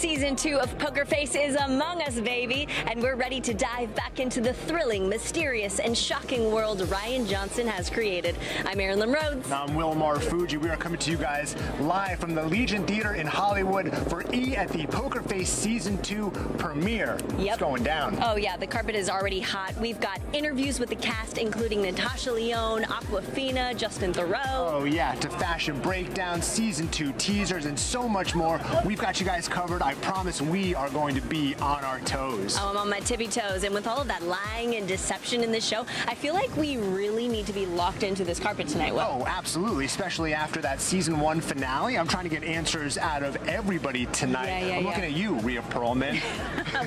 Season 2 of Poker Face is among us, baby, and we're ready to dive back into the thrilling, mysterious, and shocking world Rian Johnson has created. I'm Marilyn Rhodes. And I'm Wilmar Fuji. We are coming to you guys live from the Legion Theater in Hollywood for E at the Poker Face Season 2 premiere. Yep. It's going down. Oh yeah, the carpet is already hot. We've got interviews with the cast, including Natasha Lyonne, Aquafina, Justin Theroux. Oh yeah, to fashion breakdown, Season 2 teasers, and so much more. We've got you guys covered. I promise we are going to be on our toes. Oh, I'm on my tippy toes, and with all of that lying and deception in this show, I feel like we really need to be locked into this carpet tonight, Will. Oh, absolutely, especially after that Season 1 finale. I'm trying to get answers out of everybody tonight. I'm looking at you, Rhea Perlman,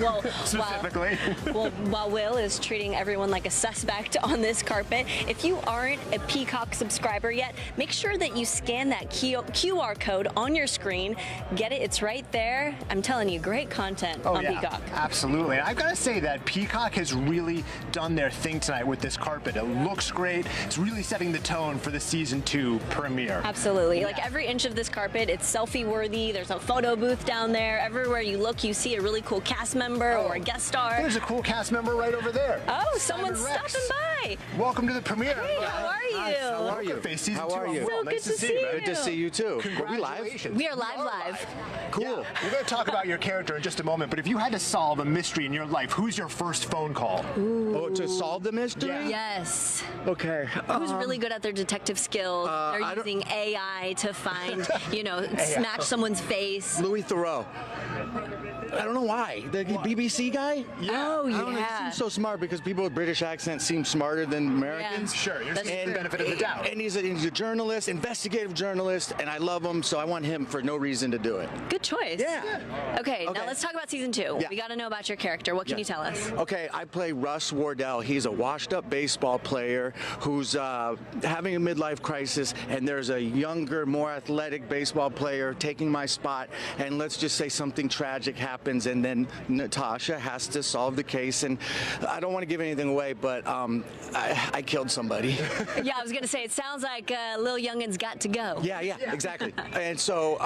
well, specifically. Well, while Will is treating everyone like a suspect on this carpet, if you aren't a Peacock subscriber yet, make sure that you scan that QR code on your screen. Get it, it's right there. I'm telling you, great content on Peacock. Absolutely. And I've got to say that Peacock has really done their thing tonight with this carpet. It looks great. It's really setting the tone for the Season 2 premiere. Absolutely. Like every inch of this carpet, it's selfie worthy. There's a photo booth down there. Everywhere you look, you see a really cool cast member or a guest star. There's a cool cast member right over there. Oh, someone's stopping by. Welcome to the premiere. Hey, how are you? Nice. How are you? How are you? So nice good to see you. Good to see you too. Congratulations. Are we live? We are live. Cool. Yeah. We're going to talk about your character in just a moment, but if you had to solve a mystery in your life, who's your first phone call? Oh, to solve the mystery? Yeah. Yes. Okay. Who's really good at their detective skills? They're using AI to find, you know, smash someone's face. Louis Theroux. I don't know why. The BBC guy? Oh, I don't know, he seems so smart because people with British accents seem smarter than Americans. Yeah. Sure, you're saying the benefit of the doubt. And he's a journalist, investigative journalist, and I love him, so I want him for no reason to do it. Good choice. Yeah. Okay, now let's talk about Season 2. Yeah. We got to know about your character. What can you tell us? Okay, I play Russ Wardell. He's a washed-up baseball player who's having a midlife crisis, and there's a younger, more athletic baseball player taking my spot, and let's just say something tragic happens, and then Natasha has to solve the case, and I don't want to give anything away, but I killed somebody. Yeah, I was going to say, it sounds like Lil Youngin's got to go. Yeah, exactly. And so,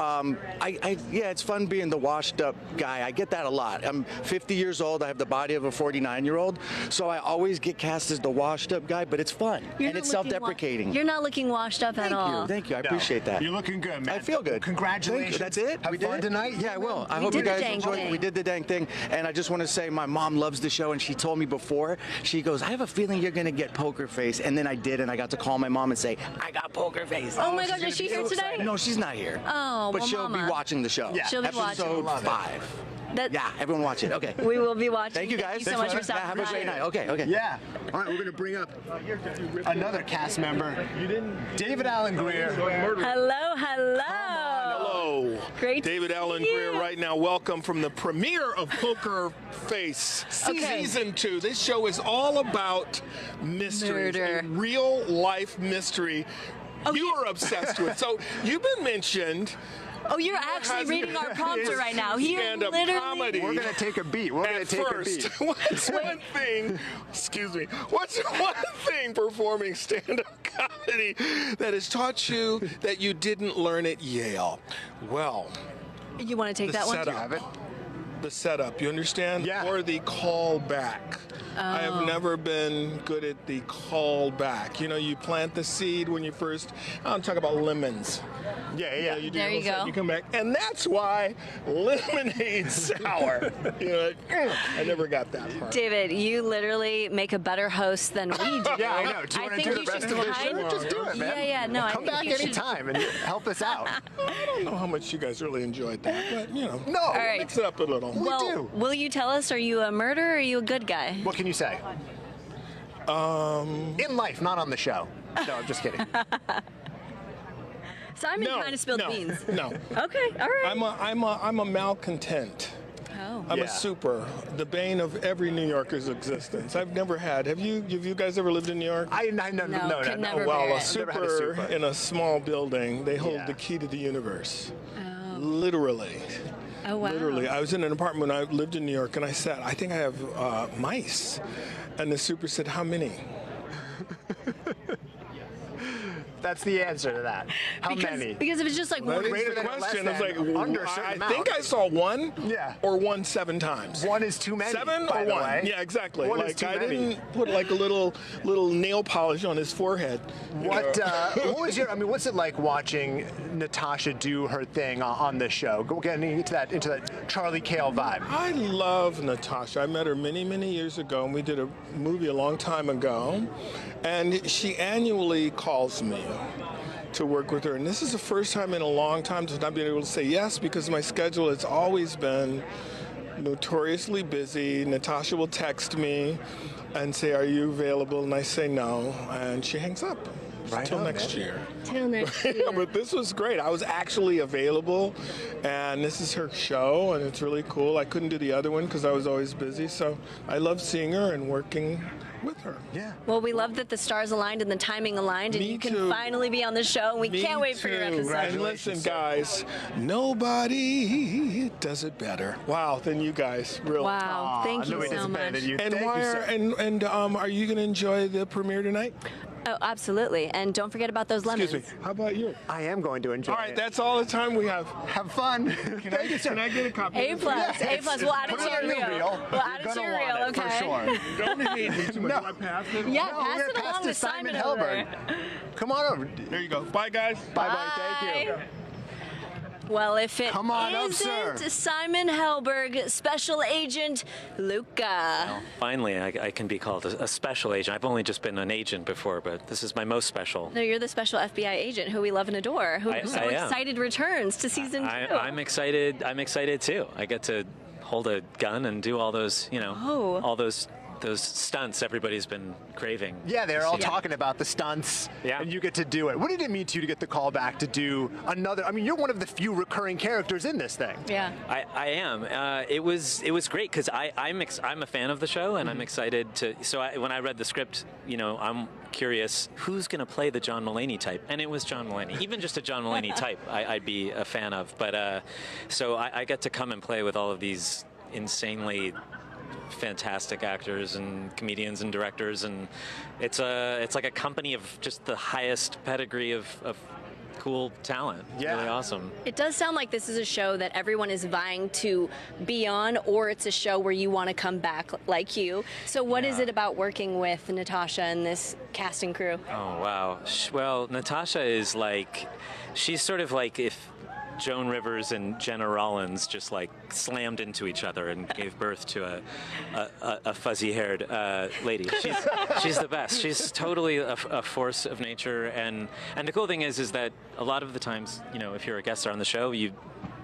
yeah, it's fun being the washed-up guy. I get that a lot. I'm 50 years old. I have the body of a 49-year-old, so I always get cast as the washed-up guy, but it's fun, and it's self-deprecating. You're not looking washed up at all. Thank you. I appreciate that. You're looking good, man. I feel good. Congratulations. That's it? Have fun tonight? Yeah, I will. I We hope you did the guys dang enjoyed thing. it. We did the dang thing. And I just want to say my mom loves the show, and she told me before, she goes, I have a feeling you're going to get Poker Face. And then I did, and I got to call my mom and say, I got Poker Face. Oh my gosh, is she here today? No, she's not here. Oh, but well, she'll Mama. be watching the show. Yeah. She'll be watching. Episode 5. Yeah, everyone watch it. Okay. We will be watching. Thank you guys. Thank you so much for Yeah, have a great night. Okay. Yeah. All right, we're going to bring up another cast member, David Allen Greer. Hello. Hello. Great. David Allen Greer right now. Welcome from the premiere of Poker Face Season 2. This show is all about mysteries, Murder. a real life mystery you are obsessed with. So you've been mentioned. Oh, you're actually reading our prompter right now. You're Stand-up literally. comedy. We're going to take a beat. We're going to take a beat. What's one thing, excuse me, what's one thing performing stand-up comedy that has taught you that you didn't learn at Yale? Well, You want to take that one? setup. Have it? The setup, you understand? Yeah. Or the callback. I have never been good at the callback. You know, you plant the seed when you first, I'm talking about lemons. Yeah. You do There you little stuff, go. You come back, and that's why lemonade sour. You know, like, I never got that part. David, you literally make a better host than we do. Yeah, I know. Do you want to think do you the rest should of the hide- show? Just do it, man. Yeah, no, I Come think back you should- anytime and help us out. I don't know how much you guys really enjoyed that, but, you know, No. right. mix it up a little. Well, will you tell us, are you a murderer or are you a good guy? What can you say? In life, not on the show. No, I'm just kidding. Simon kind of spilled no, beans. No. Okay, all right. I'm a malcontent. Oh. I'm Yeah. a super, the bane of every New Yorker's existence. I've never had. Have you guys ever lived in New York? No. could never Well, bear a it. super in a small building, they hold Yeah. the key to the universe. Literally. Oh, wow. Literally. I was in an apartment when I lived in New York, and I said, I think I have mice. And the super said, how many? That's the answer to that. How many? Because if it's just like That one, is Greater the than or less question. It's like, than, under a certain I amount. think I saw one Yeah. or one 7 times. One is too many. 7 by or the 1? way. Yeah, exactly. One is Like too I many. didn't put like a little nail polish on his forehead. What was your? I mean, what's it like watching Natasha do her thing on this show? Go getting into that Charlie Cale vibe. I love Natasha. I met her many, many years ago, and we did a movie a long time ago. And she annually calls me to work with her. And this is the first time in a long time to not be able to say yes, because my schedule has always been notoriously busy. Natasha will text me and say, "Are you available?" And I say no, and she hangs up. Right Till on, next man. year. till next year. But this was great. I was actually available, and this is her show, and it's really cool. I couldn't do the other one because I was always busy, so I love seeing her and working with her. Yeah. Well, we love that the stars aligned and the timing aligned, and Me you can too. finally be on the show. And we Me can't wait for your too. episode. And listen, guys, nobody does it better. Wow, than you guys, really. Wow, thank you nobody does so it better much. than you. And Thank why you, are sir. are you going to enjoy the premiere tonight? Oh, absolutely. And don't forget about those lemons. Excuse me. How about you? I am going to enjoy All right, it. that's all the time we have. Have fun. Thank you, sir. Can I get a copy? A of this? plus, A plus. We'll add it Put to it your on your reel. reel. We'll add it You're to your gonna reel, want it, okay? for sure. Don't hate me too much. No. Do I pass it? Yeah, No, pass we're it gonna along pass to to Simon Simon over. Helberg. Come on over. There you go. Bye, guys. Bye-bye. Thank you. Bye. Well, if it Come on up, isn't sir. Simon Helberg, Special Agent Luca. Finally, I can be called a special agent. I've only just been an agent before, but this is my most special. No, you're the special FBI agent who we love and adore, who I so am. excited returns to season 2. I'm excited. I'm excited too. I get to hold a gun and do all those, all those stunts everybody's been craving. Yeah, they're all to see. talking about the stunts, Yeah. and you get to do it. What did it mean to you to get the call back to do another? I mean, you're one of the few recurring characters in this thing. Yeah. I am. It was great because I'm a fan of the show, and I'm excited to. So when I read the script, I'm curious who's going to play the John Mulaney type, and it was John Mulaney. Even just a John Mulaney type, I'd be a fan of. But so I get to come and play with all of these insanely fantastic actors and comedians and directors, and it's like a company of just the highest pedigree of cool talent. Yeah. Really awesome. It does sound like this is a show that everyone is vying to be on, or it's a show where you want to come back like you. So what is it about working with Natasha and this cast and crew? Oh, wow. Well, Natasha is she's sort of like if Joan Rivers and Jenna Rollins just slammed into each other and gave birth to a fuzzy-haired lady. She's the best. She's totally a force of nature, and the cool thing is that a lot of the times, if you're a guest star on the show, you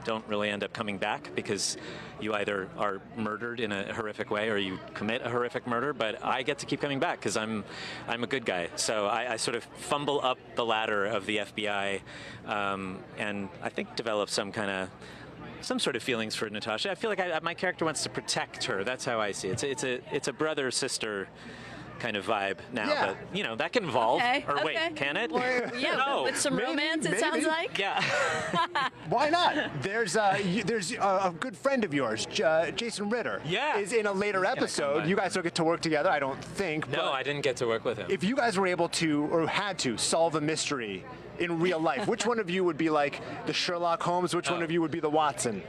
don't really end up coming back because you either are murdered in a horrific way or you commit a horrific murder. But I get to keep coming back because I'm a good guy. So I sort of fumble up the ladder of the FBI, and I think develop some sort of feelings for Natasha. I feel like my character wants to protect her. That's how I see it. It's a brother sister kind of vibe now, Yeah. but that can evolve. Or okay. wait, can it? Or, yeah, No. with some Maybe, romance, it maybe. sounds like. Yeah. Why not? There's a good friend of yours, Jason Ritter. Yeah. Is in a later gonna come episode. by. You guys don't get to work together, I don't think. No, but I didn't get to work with him. if you guys were able to, or had to, solve a mystery in real life, which one of you would be like the Sherlock Holmes? Which one of you would be the Watson?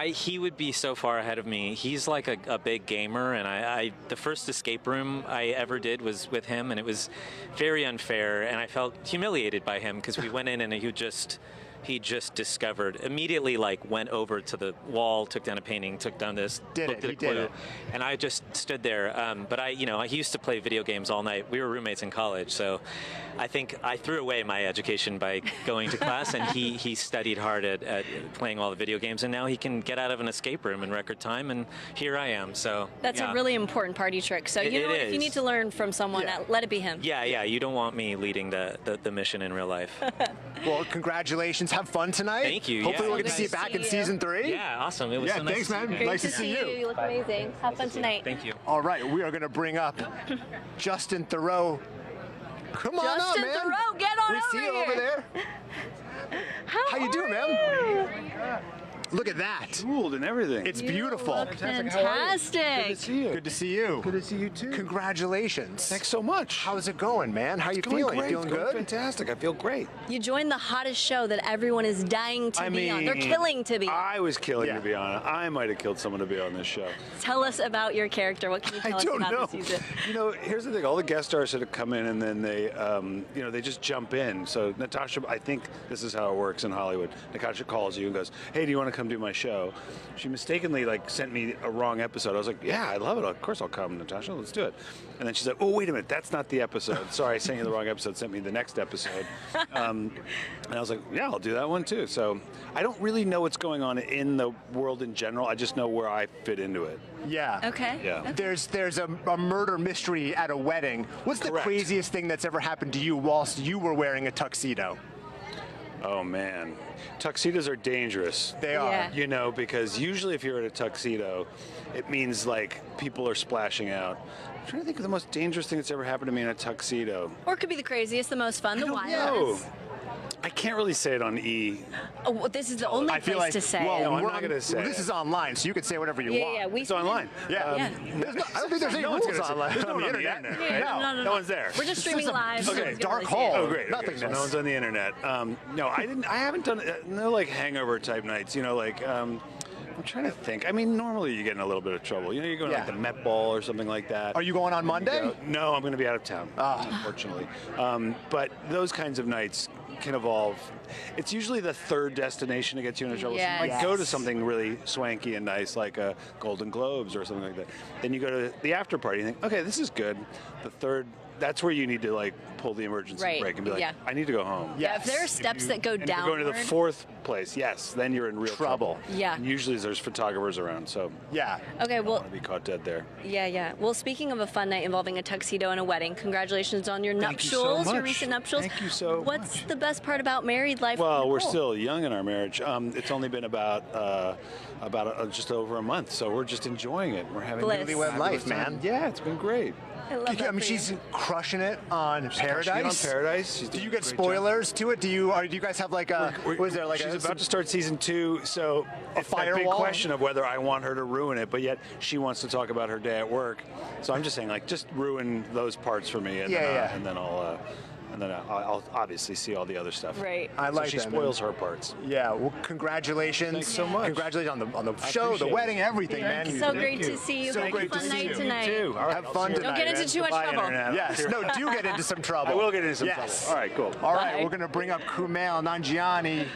He would be so far ahead of me. He's like a big gamer, and the first escape room I ever did was with him, and it was very unfair, and I felt humiliated by him because we went in and he just discovered immediately, went over to the wall, took down a painting, took down this, looked at a clue, and I just stood there. But he used to play video games all night. We were roommates in college, so I think I threw away my education by going to class, and he studied hard at playing all the video games, and now he can get out of an escape room in record time, and here I am. So That's a really important party trick. So It if you is. need to learn from someone, Yeah. let it be him. Yeah, you don't want me leading the mission in real life. Well, congratulations. Have fun tonight. Thank you. Hopefully Yeah. we'll get to see you Nice to back in see you. season 3. Yeah, awesome. It was Yeah, so nice thanks, to see man. you. Great Nice to to see you. You look amazing. Have fun tonight. Thank you. All right, we are going to bring up Justin Theroux. Come on Justin up, man. Theroux, get on we over see you here. over there. How you doing, ma'am? Look at that. Jeweled and everything. It's beautiful. Look Good fantastic. to see you. Good to see you. Good to see you too. Congratulations. Thanks so much. How's it going, man? How you It's going feeling? great. You feeling It's going good? fantastic. I feel great. You joined the hottest show that everyone is dying to be on. They're killing to be on. I was killing Yeah. to be on it. I might have killed someone to be on this show. Tell us about your character. What can you tell I us don't about know. this season? You know, here's the thing. All the guest stars sort of come in and then they, they just jump in. So Natasha, I think this is how it works in Hollywood. Natasha calls you and goes, "Hey, do you want to come do my show?" She mistakenly sent me a wrong episode. I was like, "Yeah, I love it. Of course I'll come, Natasha. Let's do it." And then she's like, "Oh, wait a minute. That's not the episode. Sorry, I sent you the wrong episode. Sent me the next episode." And I was like, "Yeah, I'll do that one too." So I don't really know what's going on in the world in general. I just know where I fit into it. Yeah. Okay. Yeah. There's a murder mystery at a wedding. What's the Correct. craziest thing that's ever happened to you whilst you were wearing a tuxedo? Oh man, tuxedos are dangerous. They are. Yeah. You know, because usually if you're in a tuxedo, it means like people are splashing out. I'm trying to think of the most dangerous thing that's ever happened to me in a tuxedo. Or it could be the craziest, the most fun, the No, wildest. I can't really say it on E. Oh, well, this is the only I feel place like to say well, it. No, I'm we're not gonna say this it. is online, so you can say whatever you want. Yeah, we It's online. Yeah. Yeah. I don't think there's any No one's rules gonna say- online. there's no on one the on the internet. internet, Yeah, No one's there. We're just streaming live. so Okay, no one's gonna dark really see hole. it. Oh, great. Okay, Nothingness. so no one's on the internet. No, I haven't done no like hangover type nights. You know, like I'm trying to think. I mean, normally you get in a little bit of trouble. You know, you're going to like Yeah. the Met Ball or something like that. Are you going on Monday? No, I'm going to be out of town, unfortunately. But those kinds of nights can evolve. It's usually the third destination that gets you into trouble. So you might Yes. go to something really swanky and nice, like a Golden Globes or something like that. Then you go to the after party and think, okay, this is good. The third, that's where you need to like pull the emergency Right, brake and be like, yeah. I need to go home. Yeah, if there are steps that go And if downward. you're going to the fourth place, yes, then you're in real trouble. Yeah. And usually there's photographers around, so Yeah. Okay, I well, want to be caught dead there. yeah. Well, speaking of a fun night involving a tuxedo and a wedding, congratulations on your Thank you so nuptials, your much. recent nuptials. Thank you so What's much. the best part about married life? with Well, we're Nicole? still young in our marriage. It's only been about just over a month, so we're just enjoying it. We're having Bliss. a Newlywed life, fabulous time. man. Yeah, it's been great. I love that I mean, for she's you. crushing it on Paradise. She's on Paradise. She's Do doing you a get great job. spoilers to it? Do you guys have like a? Was there like she's a? about to start season 2, so it's that big firewall? question of whether I want her to ruin it, but yet she wants to talk about her day at work. So I'm just saying, like, just ruin those parts for me, and then I'll obviously see all the other stuff. Right. I like so she that, man. spoils her parts. Yeah. Well, congratulations. Thanks so much. Congratulations on the show, appreciate the it. wedding, everything, man. So great to see you. So Have a great to fun see night you. tonight. You too. All right, Have I'll fun see you. tonight. Don't get into too much Bye, trouble. Internet. Yes. No, do get into some trouble. I will get into some Yes. trouble. All right, cool. All right, Bye. we're going to bring up Kumail Nanjiani.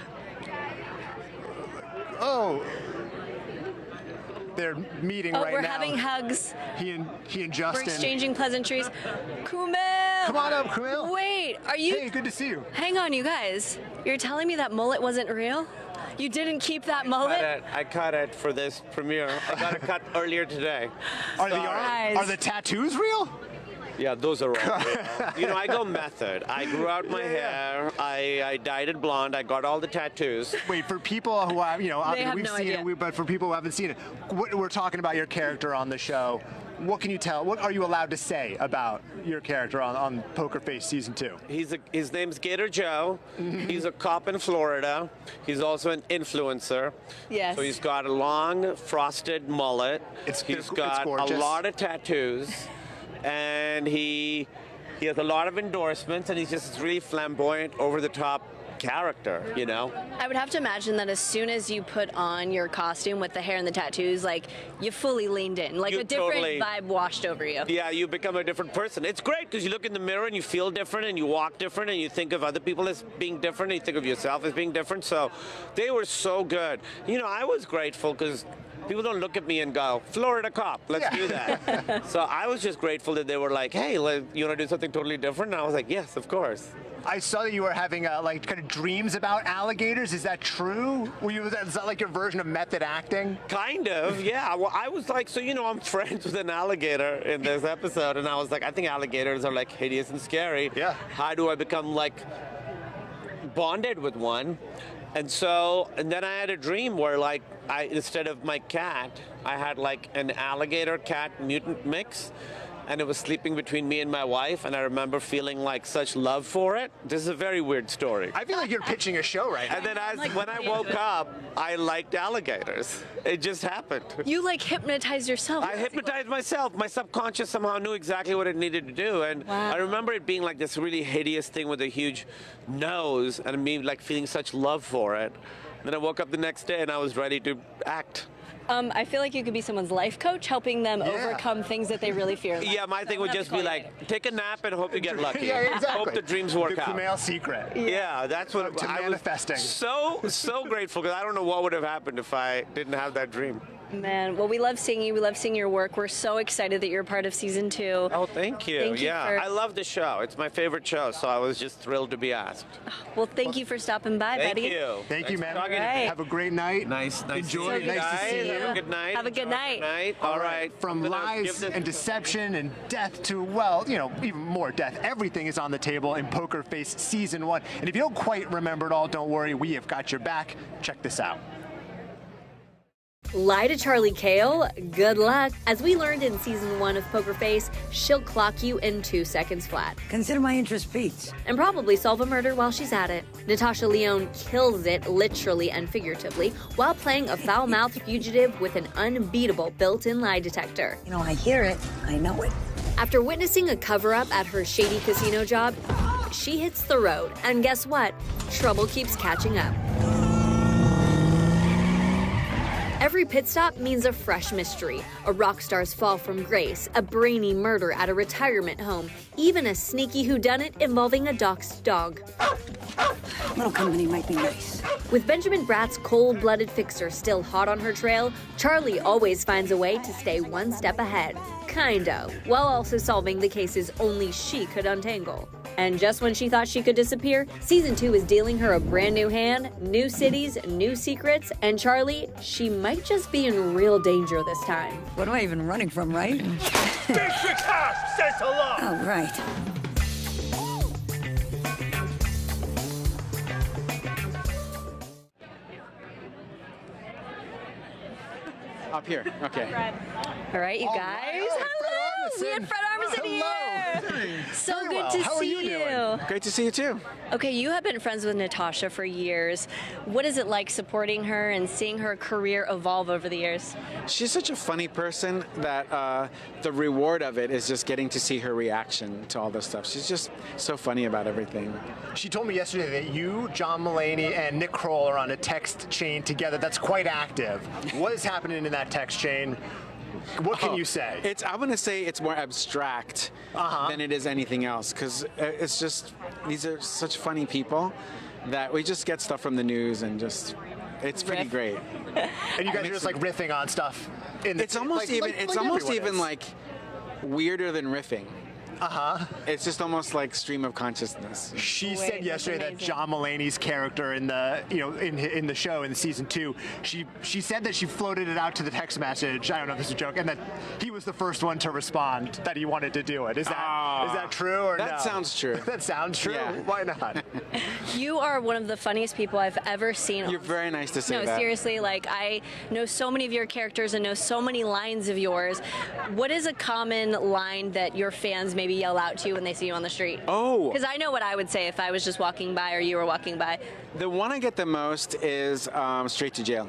Oh. They're meeting Oh, right we're now. having hugs. He and We're Justin. exchanging pleasantries. Kumail! Come on up, Kumail. Wait, are you? Hey, good to see you. Hang on, you guys. You're telling me that mullet wasn't real? You didn't keep that mullet? I cut it for this premiere. I got a cut earlier today. Are the tattoos real? Yeah, those are all real. You know, I go method. I grew out my hair. I dyed it blonde. I got all the tattoos. Wait, for people who have, obviously have we've no seen idea. it, but for people who haven't seen it, we're talking about your character on the show. What can you tell? What are you allowed to say about your character on Poker Face Season 2? His name's Gator Joe. He's a cop in Florida. He's also an influencer. Yes. So he's got a long frosted mullet. It's got a gorgeous. lot of tattoos. And he has a lot of endorsements, and he's just this really flamboyant, over-the-top character, you know? I would have to imagine that as soon as you put on your costume with the hair and the tattoos, like, you fully leaned in. Like, You a different totally- vibe washed over you. Yeah, you become a different person. It's great because you look in the mirror and you feel different and you walk different and you think of other people as being different and you think of yourself as being different. So they were so good. You know, I was grateful because people don't look at me and go, Florida cop, let's do that. So I was just grateful that they were like, hey, you want to do something totally different? And I was like, yes, of course. I saw that you were having kind of dreams about alligators. Is that true? Is that like your version of method acting? Kind of, yeah. Well, I was like, so, I'm friends with an alligator in this episode, and I was like, I think alligators are like hideous and scary. Yeah. How do I become like bonded with one? And then I had a dream where like instead of my cat, I had like an alligator cat mutant mix. and it was sleeping between me and my wife, and I remember feeling like such love for it. This is a very weird story. I feel like you're pitching a show right now. And then when I woke up, I liked alligators. It just happened. You like hypnotized yourself. I hypnotized myself. My subconscious somehow knew exactly what it needed to do. And Wow. I remember it being like this really hideous thing with a huge nose and me like feeling such love for it. Then I woke up the next day and I was ready to act. I feel like you could be someone's life coach, helping them overcome things that they really fear. Yeah, my thing would just be like, take a nap and hope you get lucky. Yeah, exactly. Hope the dreams work the out. Kumail secret. Yeah, that's what To I manifesting. was so grateful because I don't know what would have happened if I didn't have that dream. Man, well, we love seeing you. We love seeing your work. We're so excited that you're part of season 2. Oh, thank you. Thank you yeah, for- I love the show. It's my favorite show, so I was just thrilled to be asked. Well, thank you for stopping by, Thank buddy. you. Thank you, man. Talking to Right. you. Have a great night. Nice Enjoy. to Nice to Guys, see you. have a good night. Have a good Enjoy night. your night. All right. From I'm gonna lies give this- and deception and death to, well, you know, even more death. Everything is on the table in Poker Face Season 1. And if you don't quite remember it all, don't worry. We have got your back. Check this out. Lie to Charlie Kale? Good luck. As we learned in season 1 of Poker Face, she'll clock you in 2 seconds flat. Consider my interest piqued. And probably solve a murder while she's at it. Natasha Lyonne kills it, literally and figuratively, while playing a foul-mouthed fugitive with an unbeatable built-in lie detector. You know, I hear it, I know it. After witnessing a cover-up at her shady casino job, she hits the road. And guess what? Trouble keeps catching up. Every pit stop means a fresh mystery, a rock star's fall from grace, a brainy murder at a retirement home, even a sneaky whodunit involving a doxed dog. Little company might be nice. With Benjamin Bratt's cold-blooded fixer still hot on her trail, Charlie always finds a way to stay one step ahead. Kinda, while also solving the cases only she could untangle. And just when she thought she could disappear, season 2 is dealing her a brand new hand, new cities, new secrets, and Charlie, she might just be in real danger this time. What am I even running from, right? District House says hello! Oh, right. Up here, okay. All right, you All guys. right. Oh, Hello! Fred We have Fred Armisen Hello. here. So Very good well. to How are see you you. doing? Great to see you too. Okay, you have been friends with Natasha for years. What is it like supporting her and seeing her career evolve over the years? She's such a funny person that the reward of it is just getting to see her reaction to all this stuff. She's just so funny about everything. She told me yesterday that you, John Mulaney, and Nick Kroll are on a text chain together that's quite active. What is happening in that text chain? What can you say? I'm going to say it's more abstract than it is anything else, because it's just, these are such funny people that we just get stuff from the news and just, it's pretty Riff. great. And you guys are just like riffing on stuff. It's almost even, it's almost even like weirder than riffing. It's just almost like stream of consciousness. She Wait, said that's yesterday that amazing. John Mulaney's character in the, you know, in the show in season 2, she said that she floated it out to the text message. I don't know if this is a joke, and that he was the first one to respond that he wanted to do it. Is that true or That no? sounds true. That sounds true. Yeah. Why not? You are one of the funniest people I've ever seen. You're very nice to say No, that. seriously, like I know so many of your characters and know so many lines of yours. What is a common line that your fans maybe yell out to you when they see you on the street? Oh. Because I know what I would say if I was just walking by or you were walking by. The one I get the most is straight to jail.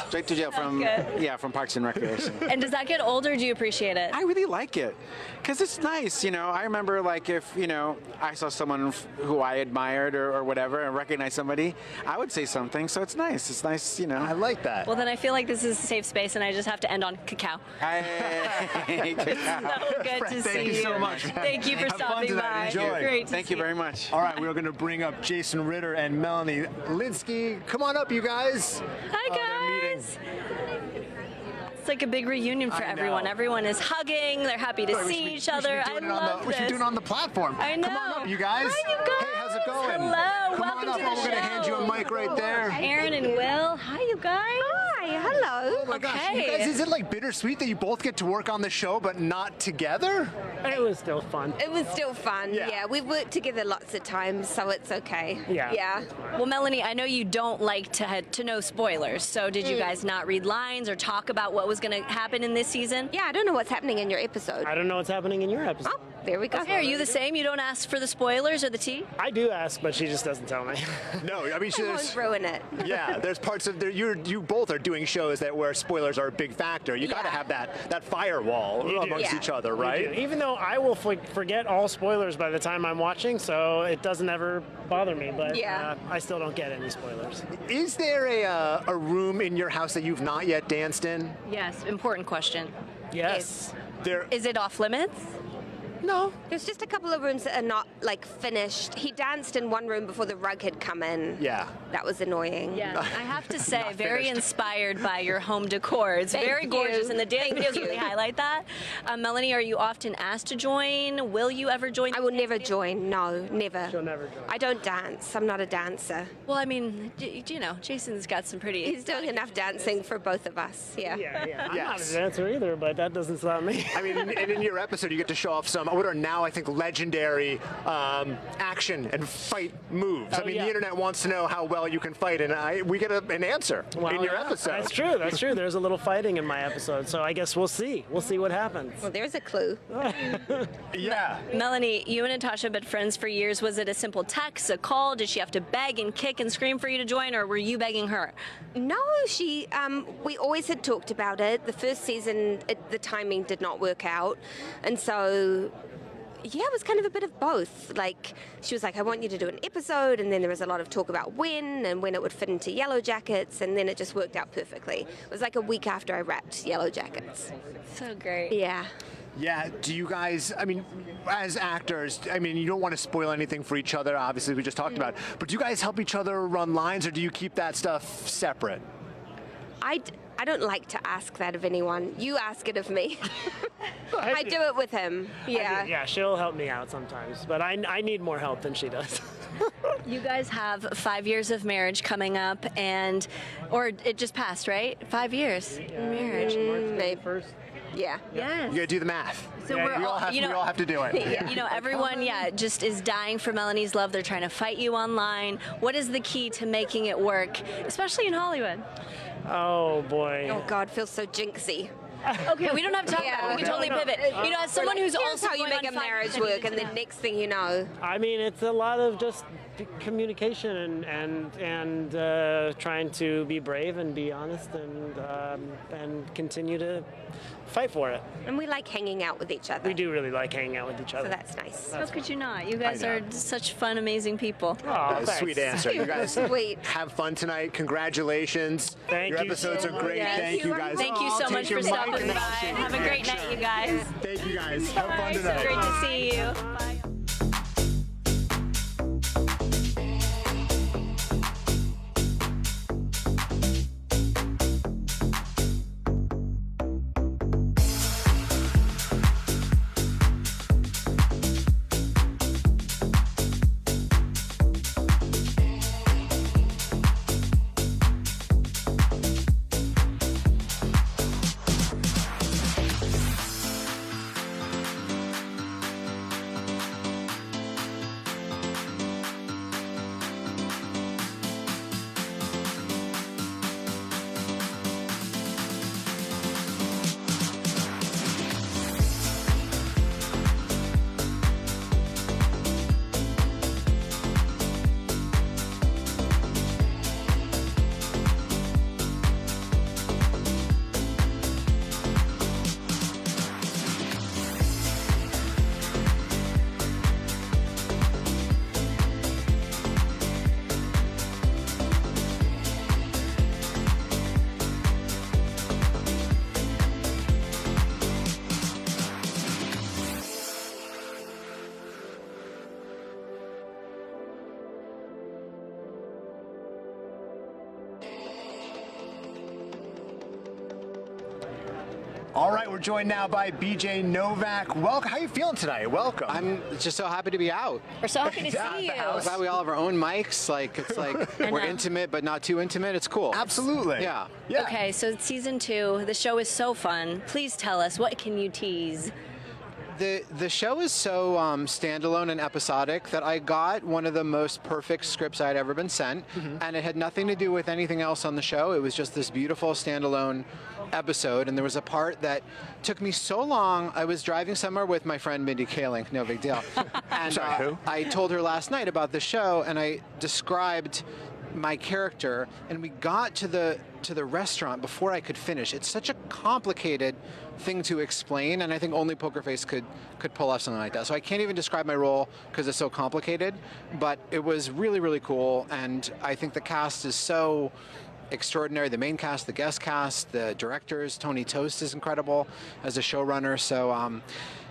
Straight to jail from good. from Parks and Recreation. And does that get old or do you appreciate it? I really like it because it's nice, you know. I remember like if, you know, I saw someone who I admired or whatever and recognized somebody, I would say something. So it's nice, you know. I like that. Well, then I feel like this is a safe space and I just have to end on cacao. Hey. So good to see Thank you so much. Thank you for Have fun stopping tonight. by. Enjoy. Great to Thank see you very much. All right, we're going to bring up Jason Ritter and Melanie Lynskey. Come on up, you guys. Hi, they're meeting. guys. It's like a big reunion for I know. everyone. Everyone is hugging. They're happy to We see should- each other. I love We should do this. it on the platform. I know. Come on up, you guys. Hi, you guys. Hey, how's it going? Hello, Come welcome on to up. the We're gonna hand you a mic right there. Aaron and Will, hi you guys. Hi, hello. Oh my gosh, you guys, is it like bittersweet that you both get to work on the show but not together? It was still fun. It was still fun. Yeah. Yeah, we've worked together lots of times, so it's okay. Yeah. Yeah. Well, Melanie, I know you don't like to know spoilers, so did you guys not read lines or talk about what was going to happen in this season? Yeah, I don't know what's happening in your episode. I don't know what's happening in your episode. Oh, there we go. Okay, are you the same? You don't ask for the spoilers or the tea? I do ask, but she just doesn't tell me. No, I mean, I won't ruin it. yeah, there's parts of you both are doing shows that where spoilers are a big factor. You got to have that firewall amongst each other, right? Even though I will forget all spoilers by the time I'm watching, so it doesn't ever bother me, but I still don't get any spoilers. Is there a room in your house that you've not yet danced in? Yes, important question. Yes. Is it off limits? No. There's just a couple of rooms that are not like finished. He danced in one room before the rug had come in. Yeah. That was annoying. Yeah, I have to say, very inspired by your home decor. It's Thank very you. gorgeous, and the dance Thank videos you. really highlight that. Melanie, are you often asked to join? Will you ever join? I will never join. No, never. She'll never join. I don't dance. I'm not a dancer. Well, I mean, you know, Jason's got some pretty... He's doing enough dancing for both of us. Yeah. Yeah. I'm Yes. not a dancer either, but that doesn't stop me. I mean, and in your episode, you get to show off some what are now, I think, legendary action and fight moves. I mean, the internet wants to know how well you can fight, and we get an answer in your episode. That's true. That's true. There's a little fighting in my episode, so I guess we'll see. We'll see what happens. Well, there's a clue. Yeah. Melanie, you and Natasha have been friends for years. Was it a simple text, a call? Did she have to beg and kick and scream for you to join, or were you begging her? No, she. We always had talked about it. The first season, the timing did not work out, and so. Yeah, it was kind of a bit of both. Like, she was like, I want you to do an episode, and then there was a lot of talk about when it would fit into Yellow Jackets, and then it just worked out perfectly. It was like a week after I wrapped Yellow Jackets. So great. Yeah. Yeah, do you guys, I mean, as actors, I mean, you don't want to spoil anything for each other, obviously, we just talked about it, but do you guys help each other run lines, or do you keep that stuff separate? I don't like to ask that of anyone. You ask it of me. I do it with him. Yeah. Yeah, she'll help me out sometimes, but I need more help than she does. You guys have 5 years of marriage coming up, or it just passed, right? 5 years marriage. Maybe. Yeah. Yes. You gotta do the math. So we all have to do it. You know, everyone, just is dying for Melanie's love. They're trying to fight you online. What is the key to making it work, especially in Hollywood? Oh, boy. Oh, God, feels so jinxy. Okay, we don't have to talk about it. We can totally pivot. You know, as someone who's Here's also how you going make on a 5 marriage years, work, and the next thing you know. I mean, it's a lot of just communication and trying to be brave and be honest and continue to fight for it. And we like hanging out with each other. We do really like hanging out with each other. So that's nice. How could you not? You guys are such fun, amazing people. Oh, sweet answer. You guys Sweet. have fun tonight. Congratulations. Thank Your you episodes so are much. great. Yes. Thank you guys. Thank you so Take much your for mic stopping and by. then- Have a great night, you guys. Thank you guys. Have fun tonight. Great to see you. Bye. All right, we're joined now by BJ Novak. Welcome. How are you feeling tonight? Welcome. I'm just so happy to be out. We're so happy to see you. I'm glad we all have our own mics. Like it's like we're intimate, but not too intimate. It's cool. Absolutely. Yeah. Okay, so it's season 2. The show is so fun. Please tell us, what can you tease? The show is so standalone and episodic that I got one of the most perfect scripts I'd ever been sent, and it had nothing to do with anything else on the show. It was just this beautiful standalone episode, and there was a part that took me so long. I was driving somewhere with my friend Mindy Kaling, no big deal, and Sorry, who? I told her last night about the show, and I described my character, and we got to the restaurant before I could finish. It's such a complicated thing to explain, and I think only Pokerface could pull off something like that. So I can't even describe my role because it's so complicated, but it was really, really cool, and I think the cast is so extraordinary. The main cast, the guest cast, the directors. Tony Toast is incredible as a showrunner, so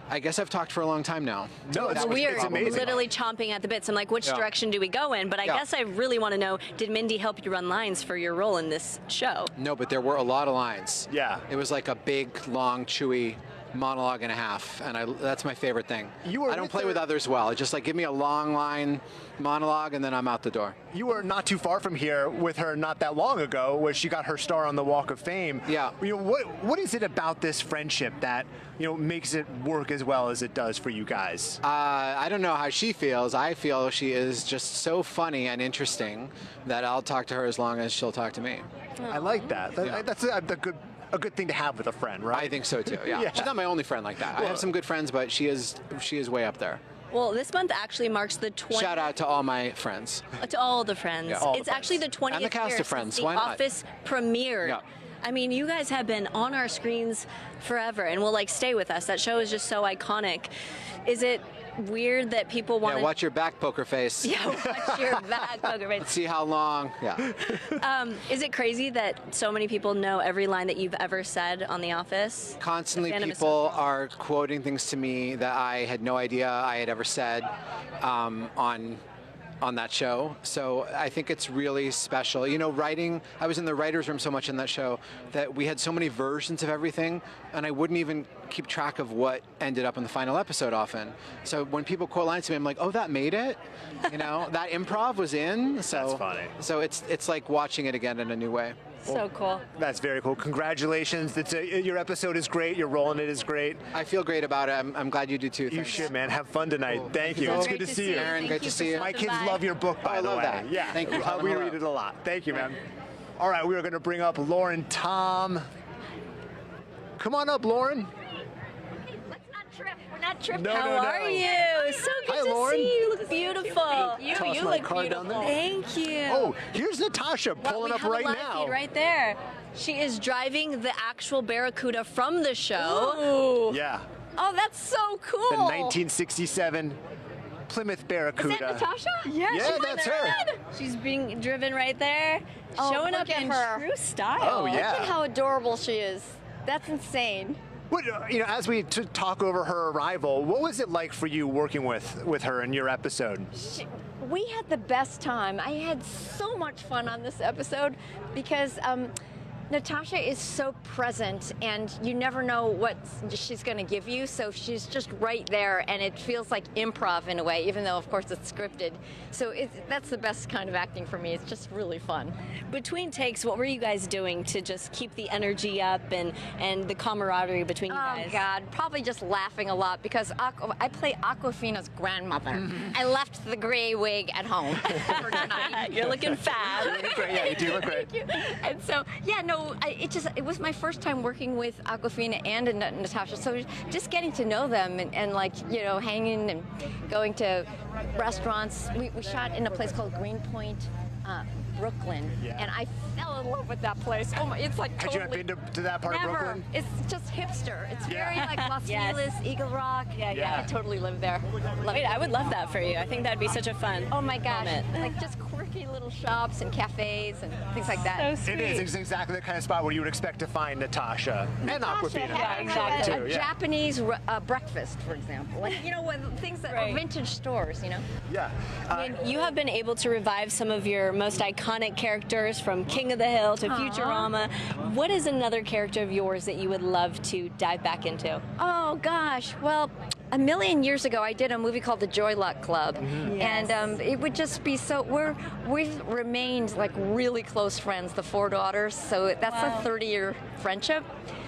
I guess I've talked for a long time now. No, it's amazing. Literally chomping at the bits. I'm like, which direction do we go in? But I guess I really want to know, did Mindy help you run lines for your role in this show? No, but there were a lot of lines. Yeah. It was like a big, long, chewy monologue and a half, and that's my favorite thing. I don't play with others well. It's just like, give me a long line monologue, and then I'm out the door. You were not too far from here with her not that long ago, where she got her star on the Walk of Fame. Yeah. You know, what is it about this friendship that makes it work as well as it does for you guys? I don't know how she feels. I feel she is just so funny and interesting that I'll talk to her as long as she'll talk to me. I like that. That's a good thing to have with a friend, right? I think so too. Yeah. She's not my only friend like that. I have some good friends, but she is way up there. Well, this month actually marks the 20th. Shout out to all my friends. To all the friends. Yeah, it's actually the 20th and the cast year of Friends. since Why The not? Office premiered. Yeah. I mean, you guys have been on our screens forever and will stay with us. That show is just so iconic. Is it weird that people want to... Yeah, watch your back, Pokerface. Yeah, watch your back, Pokerface. Let's see how long. Yeah. Is it crazy that so many people know every line that you've ever said on The Office? Constantly people are quoting things to me that I had no idea I had ever said on that show. So I think it's really special. Writing, I was in the writer's room so much in that show that we had so many versions of everything, and I wouldn't even keep track of what ended up in the final episode often. So when people quote lines to me, I'm like, oh, that made it? That improv was in? So, that's funny. So it's like watching it again in a new way. So cool. That's very cool. Congratulations. Your episode is great. Your role in it is great. I feel great about it. I'm glad you do too. You should, man. Have fun tonight. Cool. Thank you. It's good to see you. Aaron, great to see you. My kids love your book, by the way. I love that. Yeah. Thank you. We read it a lot. Thank you, man. All right, we are going to bring up Lauren Tom. Come on up, Lauren. We're not tripping. How are you? So good to Lauren. see you. You look beautiful. You look beautiful. Thank you. Oh, here's Natasha pulling up right now. Feed right there. She is driving the actual Barracuda from the show. Ooh. Yeah. Oh, that's so cool. The 1967 Plymouth Barracuda. Is that Natasha? Yeah, that's her. She's being driven right there, showing up in true style. Oh, yeah. Look at how adorable she is. That's insane. What, as we talk over her arrival, what was it like for you working with her in your episode? We had the best time. I had so much fun on this episode because Natasha is so present, and you never know what she's going to give you, so she's just right there, and it feels like improv in a way, even though, of course, it's scripted. So that's the best kind of acting for me. It's just really fun. Between takes, what were you guys doing to just keep the energy up and the camaraderie between you guys? Oh, God, probably just laughing a lot because I play Aquafina's grandmother. I left the gray wig at home for tonight. You're looking fab. Yeah, you do look great. Thank you. And so, yeah, no, it was my first time working with Aquafina and Natasha, so just getting to know them and hanging and going to restaurants. We shot in a place called Greenpoint, Brooklyn, and I fell in love with that place. Oh my, it's like Had totally. you been to that part Never. of Brooklyn? It's just hipster. It's very like Los Yes. Feliz, Eagle Rock. Yeah. I could totally live there. Wait, I would love that for you. I think that'd be such a fun Oh my gosh, moment. like just quirky little shops and cafes and things like that. So sweet. It is. It's exactly the kind of spot where you would expect to find Natasha and Aquafina. Exactly. Too, A yeah. Japanese breakfast, for example. Like, things that are vintage stores, Yeah. You have been able to revive some of your most iconic iconic characters from King of the Hill to Futurama. What is another character of yours that you would love to dive back into? Oh gosh, well, a million years ago I did a movie called The Joy Luck Club, Yes. and it would just be so, we've remained like really close friends, the four daughters, so that's a 30-year friendship.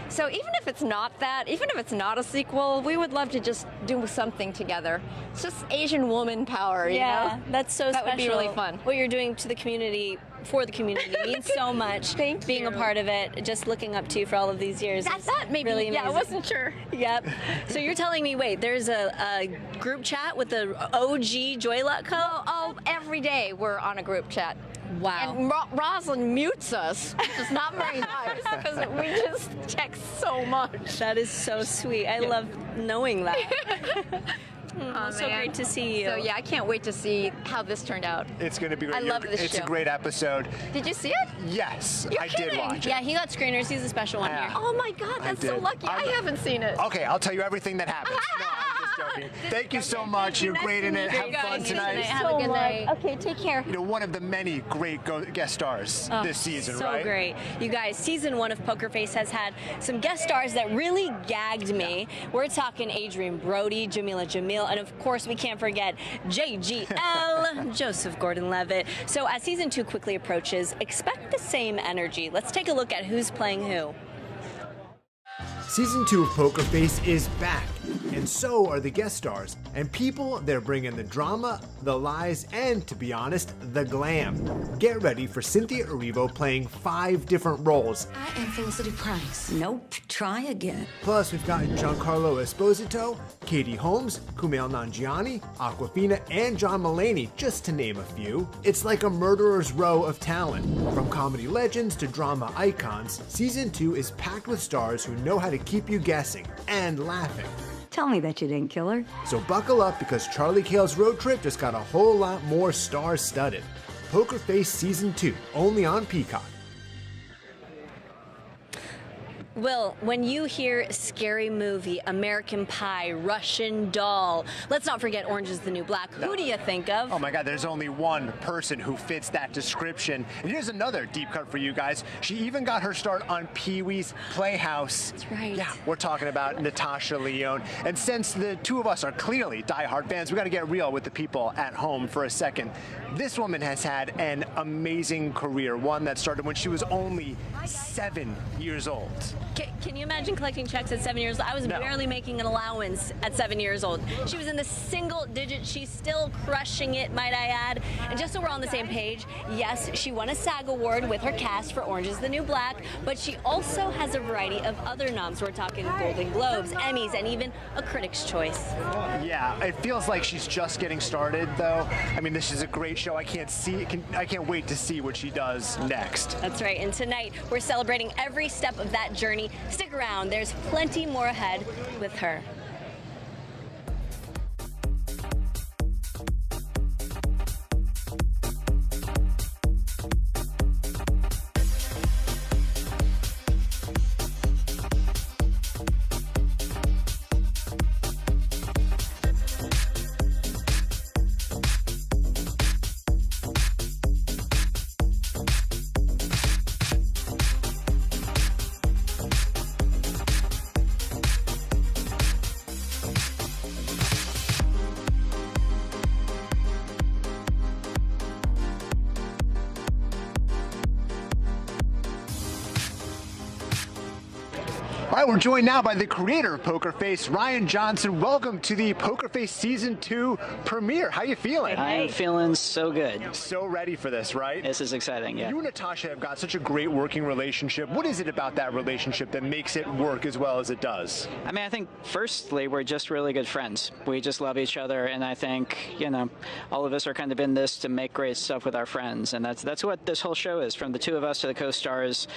So even if it's not that, even if it's not a sequel, we would love to just do something together. It's just Asian woman power, you know? That's so that special. would be really fun. What you're doing to the community, for the community, means so much. Thank Being you. a part of it, just looking up to you for all of these years. That's is that maybe, really yeah, I amazing. wasn't sure. Yep. So you're telling me, wait, there's a group chat with the OG Joy Luck Co? Oh, every day we're on a group chat. Wow. And Rosalind mutes us, which is not very nice because we just text so much. That is so sweet. I love knowing that. So man. great to see you. So yeah, I can't wait to see how this turned out. It's going to be great. I love this It's show. a great episode. Did you see it? Yes, You're I kidding. did watch it. Yeah, he got screeners. He's a special one here. Oh my God, that's so did. lucky. I haven't seen it. Okay, I'll tell you everything that happens. No, I'm just joking. Thank you so much. You're great in it. Have fun tonight. Have a good night. Okay, take care. You know, one of the many great guest stars this season, so right? great. You guys, season 1 of Poker Face has had some guest stars that really gagged me. We're talking Adrian Brody, Jamila Jamil, and of course we can't forget JGL, Joseph Gordon-Levitt. So as season 2 quickly approaches, expect the same energy. Let's take a look at who's playing who. Season 2 of Poker Face is back, and so are the guest stars, and people, they're bringing the drama, the lies, and, to be honest, the glam. Get ready for Cynthia Erivo playing 5 different roles. I am Felicity Price. Nope, try again. Plus, we've got Giancarlo Esposito, Katie Holmes, Kumail Nanjiani, Aquafina, and John Mulaney, just to name a few. It's like a murderer's row of talent. From comedy legends to drama icons, Season 2 is packed with stars who know how to keep you guessing and laughing. Tell me that you didn't kill her. So buckle up because Charlie Cale's road trip just got a whole lot more star-studded. Poker Face Season 2, only on Peacock. Will, when you hear Scary Movie, American Pie, Russian Doll, let's not forget Orange is the New Black, who do you think of? Oh my God, there's only one person who fits that description. And here's another deep cut for you guys. She even got her start on Pee-wee's Playhouse. That's right. Yeah, we're talking about Natasha Lyonne. And since the two of us are clearly diehard fans, we got to get real with the people at home for a second. This woman has had an amazing career, one that started when she was only 7 years old. Can you imagine collecting checks at 7 years old? I was barely making an allowance at 7 years old. She was in the single digits. She's still crushing it, might I add. And just so we're on the same page, yes, she won a SAG award with her cast for Orange is the New Black, but she also has a variety of other noms. We're talking Golden Globes, Emmys, and even a Critics' Choice. Yeah, it feels like she's just getting started, though. I mean, this is a great show. I can't wait to see what she does next. That's right. And tonight, we're celebrating every step of that journey. Stick around. There's plenty more ahead with her. All right, we're joined now by the creator of Poker Face, Rian Johnson. Welcome to the Poker Face Season 2 premiere. How you feeling? I'm feeling so good. So ready for this, right? This is exciting, yeah. You and Natasha have got such a great working relationship. What is it about that relationship that makes it work as well as it does? I mean, I think firstly, we're just really good friends. We just love each other, and I think, you know, all of us are kind of in this to make great stuff with our friends, and that's what this whole show is. From the two of us to the co-stars,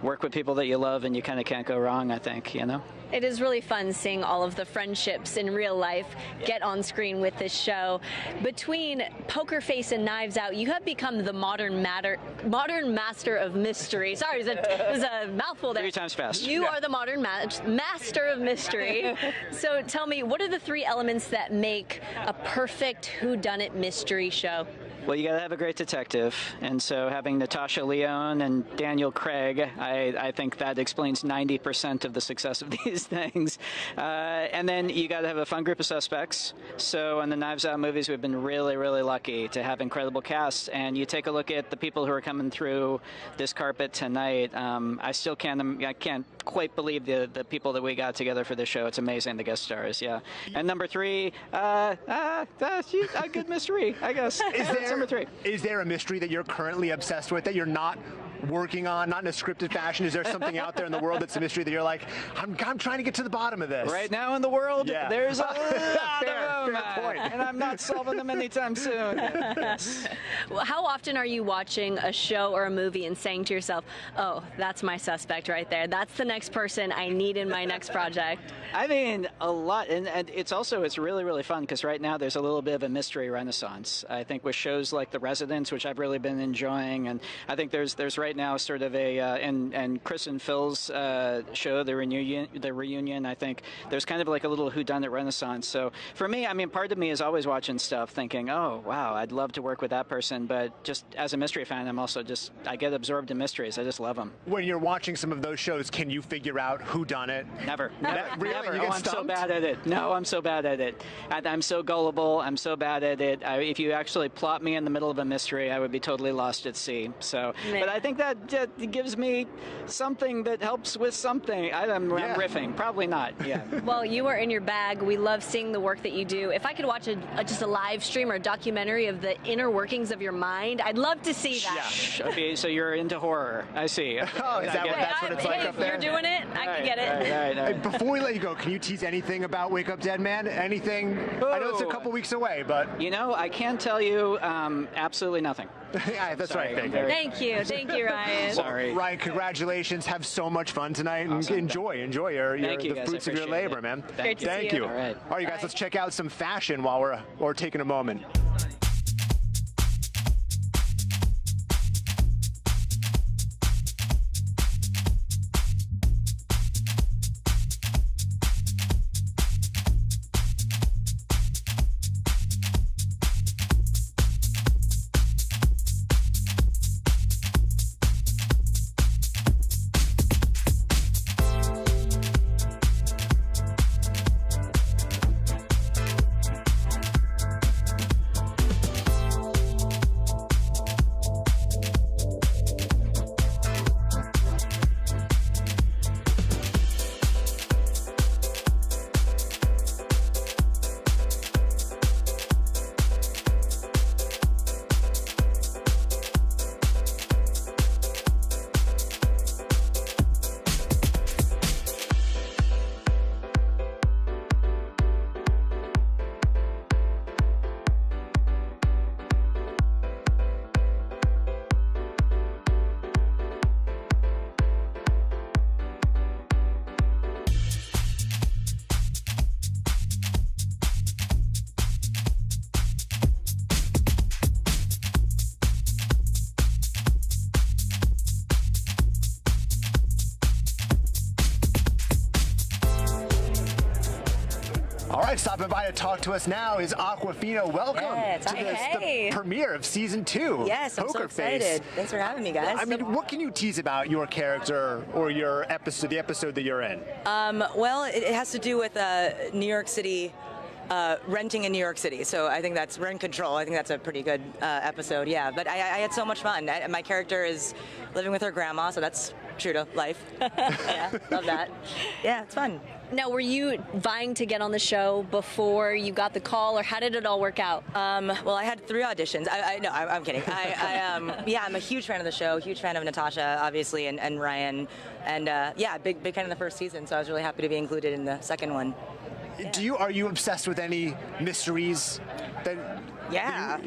work with people that you love, and you kind of can't go wrong, I think, you know? It is really fun seeing all of the friendships in real life get on screen with this show. Between Poker Face and Knives Out, you have become the modern master of mystery. Sorry, it was a mouthful there. 3 times fast. You are the modern master of mystery. So tell me, what are the 3 elements that make a perfect whodunit mystery show? Well, you got to have a great detective, and so having Natasha Lyonne and Daniel Craig, I think that explains 90% of the success of these things. And then you got to have a fun group of suspects. So on the Knives Out movies, we've been really, really lucky to have incredible casts. And you take a look at the people who are coming through this carpet tonight. I can't quite believe the people that we got together for this show. It's amazing, the guest stars. Yeah. And number 3, a good mystery, I guess. Number 3. Is there a mystery that you're currently obsessed with that you're not working on, not in a scripted fashion? Is there something out there in the world that's a mystery that you're like, I'm trying to get to the bottom of this? Right now in the world, there's a lot of them, fair point. and I'm not solving them anytime soon. Well, how often are you watching a show or a movie and saying to yourself, oh, that's my suspect right there. That's the next person I need in my next project? I mean, a lot. And it's really, really fun because right now there's a little bit of a mystery renaissance. I think with shows like The Residents, which I've really been enjoying, and I think there's right now sort of a and Chris and Phil's show, the reunion. I think there's kind of like a little whodunit renaissance. So for me, I mean, part of me is always watching stuff, thinking, oh wow, I'd love to work with that person. But just as a mystery fan, I'm also I get absorbed in mysteries. I just love them. When you're watching some of those shows, can you figure out who done it? Never. Really? Never. You get I'm so stumped? bad at it. No, I'm so bad at it. I'm so gullible. I'm so bad at it. If you actually plot me in the middle of a mystery, I would be totally lost at sea. So, but I think that gives me something that helps with something. I'm riffing. Probably not. Yeah. Well, you are in your bag. We love seeing the work that you do. If I could watch just a live stream or a documentary of the inner workings of your mind, I'd love to see that. Yeah. Okay, so you're into horror. I see. Oh, is that that's what it's like up there? You're doing it. I can get it. All right. Before we let you go, can you tease anything about Wake Up Dead Man? Anything? I know it's a couple weeks away, but I can tell you absolutely nothing. Yeah, that's right. Thank you, Ryan. Sorry, Ryan. Congratulations. Have so much fun tonight, and awesome. enjoy the fruits of your labor, man. Thank you. All right, you guys. Let's check out some fashion while we're taking a moment. Stopping by to talk to us now is Aquafina. Welcome to the premiere of season 2. Yes, I'm so excited. Thanks for having me, guys. I mean, what can you tease about your character or your episode, the episode that you're in? Well, it has to do with New York City. Renting in New York City, so I think that's Rent Control. I think that's a pretty good episode, yeah. But I had so much fun. My character is living with her grandma, so that's true to life. Yeah, love that. Yeah, it's fun. Now, were you vying to get on the show before you got the call, or how did it all work out? Well, I had 3 auditions. No, I'm kidding. I'm a huge fan of the show, huge fan of Natasha, obviously, and Ryan, and big fan of the first season. So I was really happy to be included in the second one. Yeah. Are you obsessed with any mysteries? Yeah.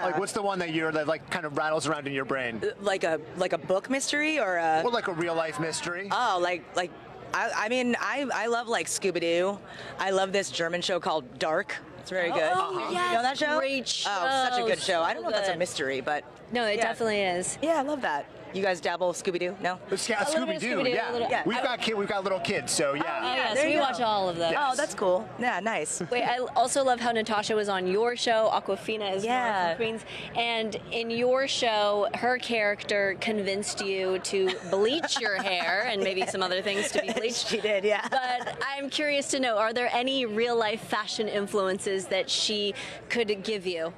Like, what's the one that like kind of rattles around in your brain? Like a book mystery or like a real life mystery? Oh, I love like Scooby-Doo. I love this German show called Dark. It's very good. Oh, yes, you know that show? Great show. Oh, such a good show. I don't know if that's a mystery, but no, it definitely is. Yeah, I love that. You guys dabble Scooby-Doo? No? Scooby-Doo, yeah. We've got little kids, so yeah. Oh, yeah, so we watch all of those. Yes. Oh, that's cool. Yeah, nice. Wait, I also love how Natasha was on your show. Aquafina is one of Queens. And in your show, her character convinced you to bleach your hair and maybe some other things to be bleached. She did, yeah. But I'm curious to know, are there any real-life fashion influences that she could give you?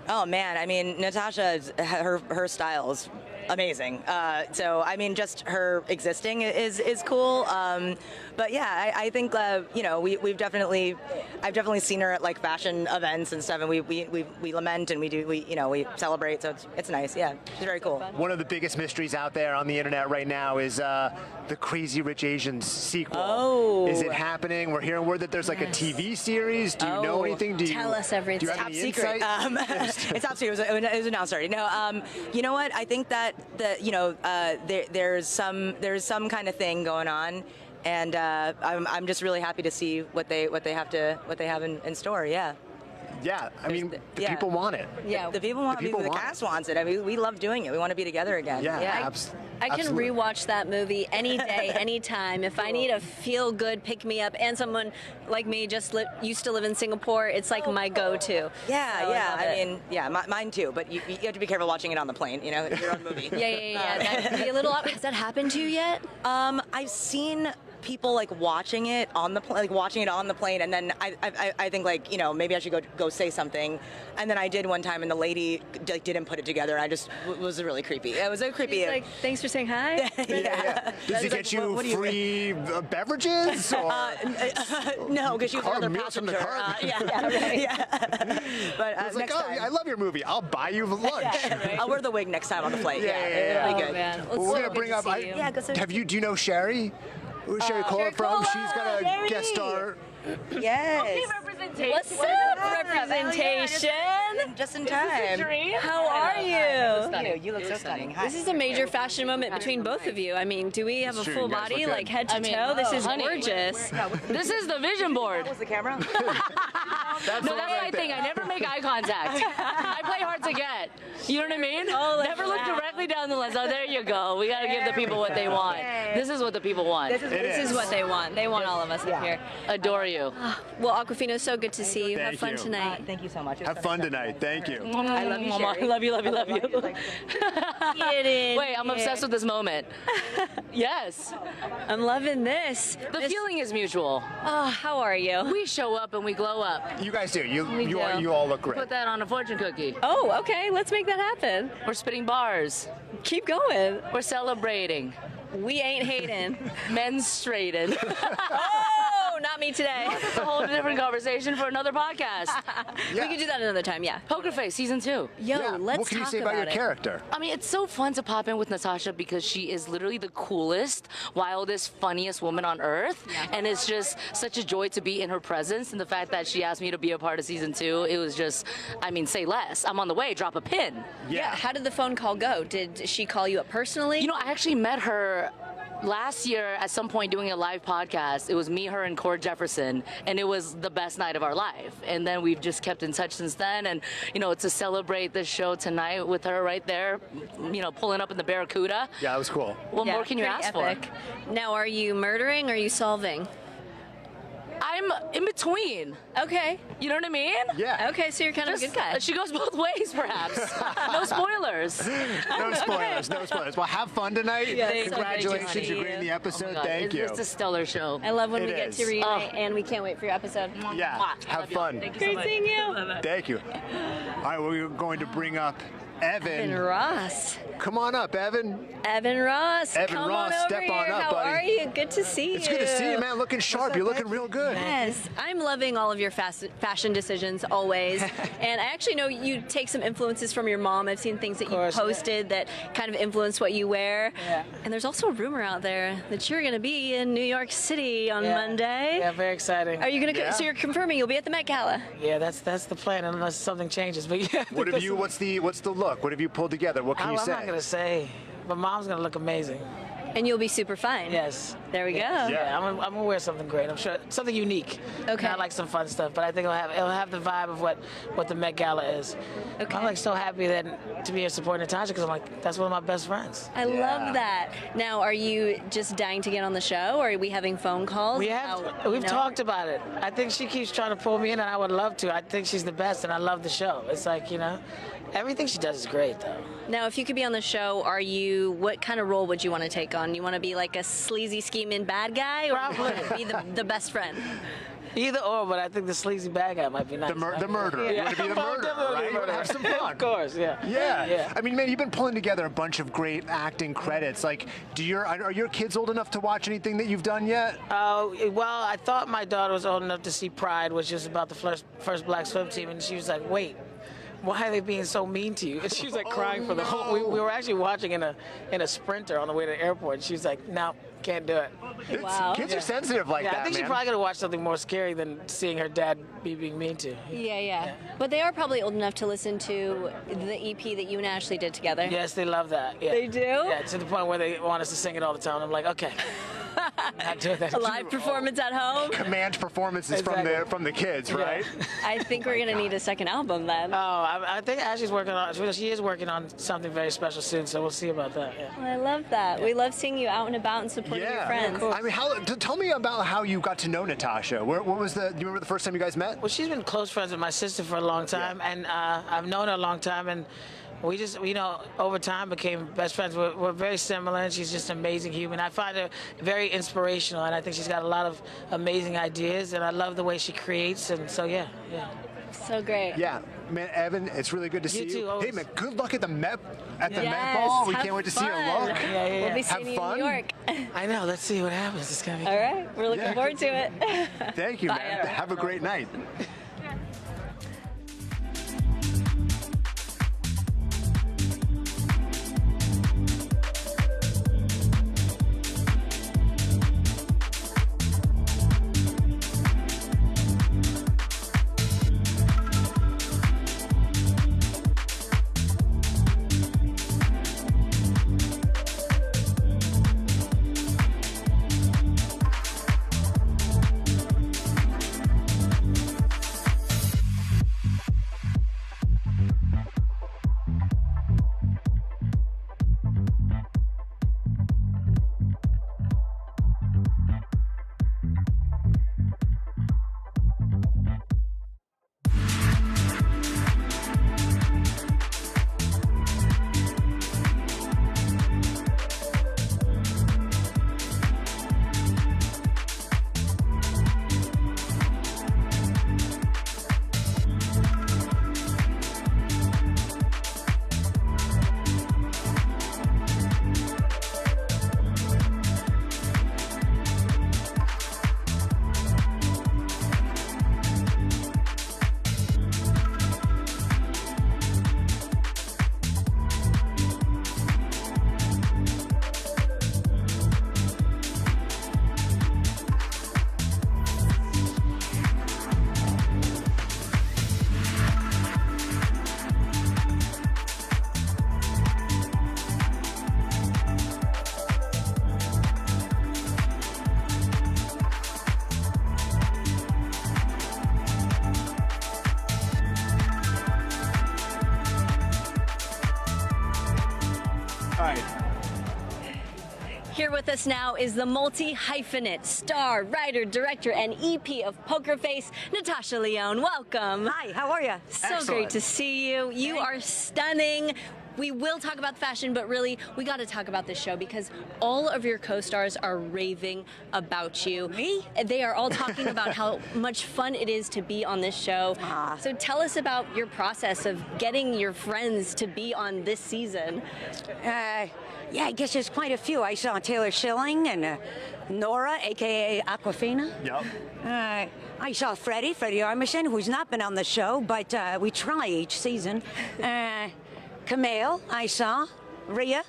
Oh, man. I mean, Natasha, her style is amazing. So I mean, just her existing is cool. But yeah, I think you know, I've definitely seen her at like fashion events and stuff, and we lament and we celebrate. So it's nice. Yeah, she's very cool. One of the biggest mysteries out there on the internet right now is the Crazy Rich Asians sequel. Oh, is it happening? We're hearing word that there's like a TV series. Do you know anything? Tell us everything. Do you have top any secret. insight? It's top secret. It was announced already. No, you know what? I think that there's some kind of thing going on, and I'm just really happy to see what they have in store. Yeah. Yeah, I mean, the people want it. Yeah, the people want it. The cast wants it. I mean, we love doing it. We want to be together again. Yeah, I can rewatch that movie any day, anytime. If I need a feel-good pick-me-up, and someone like me just used to live in Singapore, it's like my go-to. Yeah, so yeah. I mean, mine too. But you have to be careful watching it on the plane. You know, your own movie. Yeah. That could be a little. Has that happened to you yet? I've seen people like watching it on the plane, and then I think like, you know, maybe I should go say something, and then I did one time, and the lady like didn't put it together. I just was really creepy. It was a creepy. She's like, thanks for saying hi. Yeah. Does he get you free beverages? Or no, because she was another passenger. But next time, I love your movie. I'll buy you lunch. I'll wear the wig next time on the flight. Yeah. It'll be good. Man. Well, we're gonna bring up. Do you know Sherry? Who's Sherry Cola from? She's gonna guest star. Yes. What's up, representation? Just in time. How are you? You look so stunning. Hi. This is a major fashion moment between both of you. I mean, do we have a full body, like head to toe? This is gorgeous. This is the vision board. Was the camera? That's my thing. I never make eye contact. I play hard to get. You know what I mean? Never look directly down the lens. Oh, there you go. We got to give the people what they want. This is what the people want. This is what they want. They want all of us up here. Adore you. Well, Aquafina, so good to see you. Thank Have fun you. tonight. Thank you so much. Have fun tonight. Thank you. I love you, Sherry. Love you. Get in. Wait, I'm obsessed with this moment. Yes. I'm loving this. The feeling is mutual. Oh, how are you? We show up and we glow up. You guys do. You all look great. Put that on a fortune cookie. Oh, okay. Let's make that happen. We're spitting bars. Keep going. We're celebrating. We ain't hating. Menstruating. Oh, not me today. That's a whole different conversation for another podcast. We could do that another time, yeah. Pokerface season 2. Yo, let's What can you talk say about your it. character? I mean, it's so fun to pop in with Natasha because she is literally the coolest, wildest, funniest woman on earth. And it's just such a joy to be in her presence. And the fact that she asked me to be a part of season 2, it was just, I mean, say less. I'm on the way, drop a pin. Yeah. How did the phone call go? Did she call you up personally? You know, I actually met her last year at some point doing a live podcast. It was me, her, and Cord Jefferson, and it was the best night of our life. And then we've just kept in touch since then. And, you know, to celebrate this show tonight with her right there, you know, pulling up in the Barracuda. Yeah, that was cool. What more can you ask for? Now, are you murdering or are you solving? I'm in between. Okay. You know what I mean? Yeah. Okay, so you're kind of a good guy. She goes both ways, perhaps. No spoilers. No spoilers. Well, have fun tonight. Yeah, congratulations. You're great in the episode. Thank you. It's a stellar show. I love when we get to reunite, and we can't wait for your episode. Yeah, have fun. Thank you Great so much. seeing you. Thank you. All right, we're going to bring up Evan Ross. Come on up, Evan. Evan Ross. Evan come Ross, on over step here. on up, How buddy. are you? Good to see you. It's good to see you, man. Looking sharp. You're looking real good. Yes, I'm loving all of your fashion decisions always. And I actually know you take some influences from your mom. I've seen things that you posted that kind of influence what you wear. Yeah. And there's also a rumor out there that you're going to be in New York City on Monday. Yeah, very exciting. Are you going to? So you're confirming you'll be at the Met Gala? Yeah, that's the plan unless something changes. But yeah. What have you? What's the look? What have you pulled together? What can you say? I'm not gonna say, but Mom's gonna look amazing. And you'll be super fine. Yes. There we go. Yeah, I'm gonna wear something great. I'm sure something unique. Okay. Not like some fun stuff, but I think it'll have the vibe of what the Met Gala is. Okay. I'm like so happy to be here supporting Natasha because I'm like that's one of my best friends. I love that. Now, are you just dying to get on the show, or are we having phone calls? We've talked about it. I think she keeps trying to pull me in, and I would love to. I think she's the best, and I love the show. It's like, everything she does is great, though. Now, if you could be on the show, what kind of role would you want to take on? You want to be like a sleazy, scheming bad guy, or Probably. be the best friend? Either or, but I think the sleazy bad guy might be nice. The murderer. You want to be the murderer, right? You want to have some fun. Of course, yeah. Yeah. I mean, man, you've been pulling together a bunch of great acting credits. Like, are your kids old enough to watch anything that you've done yet? Well, I thought my daughter was old enough to see Pride, which is about the first black swim team, and she was like, wait, why are they being so mean to you? And she was like crying for the whole. We were actually watching in a Sprinter on the way to the airport. She was like, no, can't do it. Wow. Kids are sensitive like that, I think man. she's probably gonna watch something more scary than seeing her dad being mean to. Yeah. But they are probably old enough to listen to the EP that you and Ashley did together. Yes, they love that. Yeah. They do? Yeah, to the point where they want us to sing it all the time. I'm like, okay. Not doing that. A live performance at home? Command performances from the kids, right? I think we're going to need a second album then. Oh, I think Ashley's she is working on something very special soon, so we'll see about that. Yeah. Well, I love that. We love seeing you out and about and supporting your friends. I mean, tell me about how you got to know Natasha. Do you remember the first time you guys met? Well, she's been close friends with my sister for a long time, and I've known her a long time, and we just, over time became best friends. We're very similar, and she's just an amazing human. I find her very inspirational, and I think she's got a lot of amazing ideas, and I love the way she creates, and so, yeah. So great. Yeah. Man, Evan, it's really good to see you. Too, always. Hey, man, good luck at the Met Ball. We can't wait to see your look. Yeah. We'll be seeing you in New York. I know. Let's see what happens. It's gonna be all right. We're looking forward to it. Thank you, Bye, man. Evan. Have a great night. Here with us now is the multi-hyphenate, star, writer, director, and EP of Poker Face, Natasha Lyonne. Welcome. Hi, how are you? So great to see you. You are stunning. We will talk about the fashion, but really, we got to talk about this show because all of your co-stars are raving about you. Me? They are all talking about how much fun it is to be on this show. So tell us about your process of getting your friends to be on this season. Yeah, I guess there's quite a few. I saw Taylor Schilling and Nora, a.k.a. Aquafina. Yep. I saw Freddie Armisen, who's not been on the show, but we try each season. Kumail, I saw. Rhea.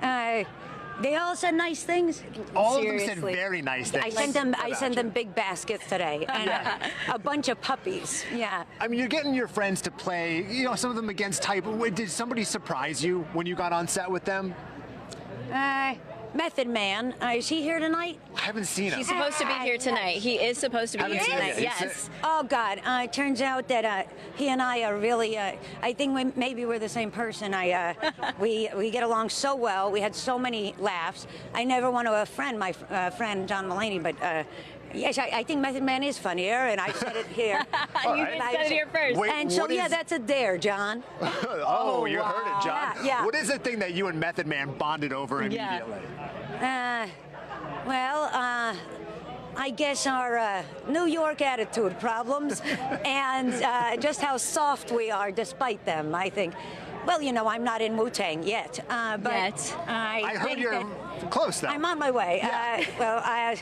They all said nice things. All of them said very nice things. I sent them big baskets today and a bunch of puppies. Yeah. I mean, you're getting your friends to play, some of them against type. Did somebody surprise you when you got on set with them? Method Man. Is he here tonight? I haven't seen him. He's supposed to be here tonight. He is supposed to be Haven't here seen him tonight. yet. Yes. Oh God! It turns out that he and I are really. I think maybe we're the same person. We get along so well. We had so many laughs. I never want to offend my friend John Mulaney, but. Yes, I think Method Man is funnier, and I said it here. You said it here first. Wait, and so, yeah, that's a dare, John. Oh, you heard it, John. Yeah. What is the thing that you and Method Man bonded over immediately? I guess our New York attitude problems and just how soft we are despite them, I think. Well, you know, I'm not in Wu-Tang yet. But I heard you're close, though. I'm on my way. Yeah.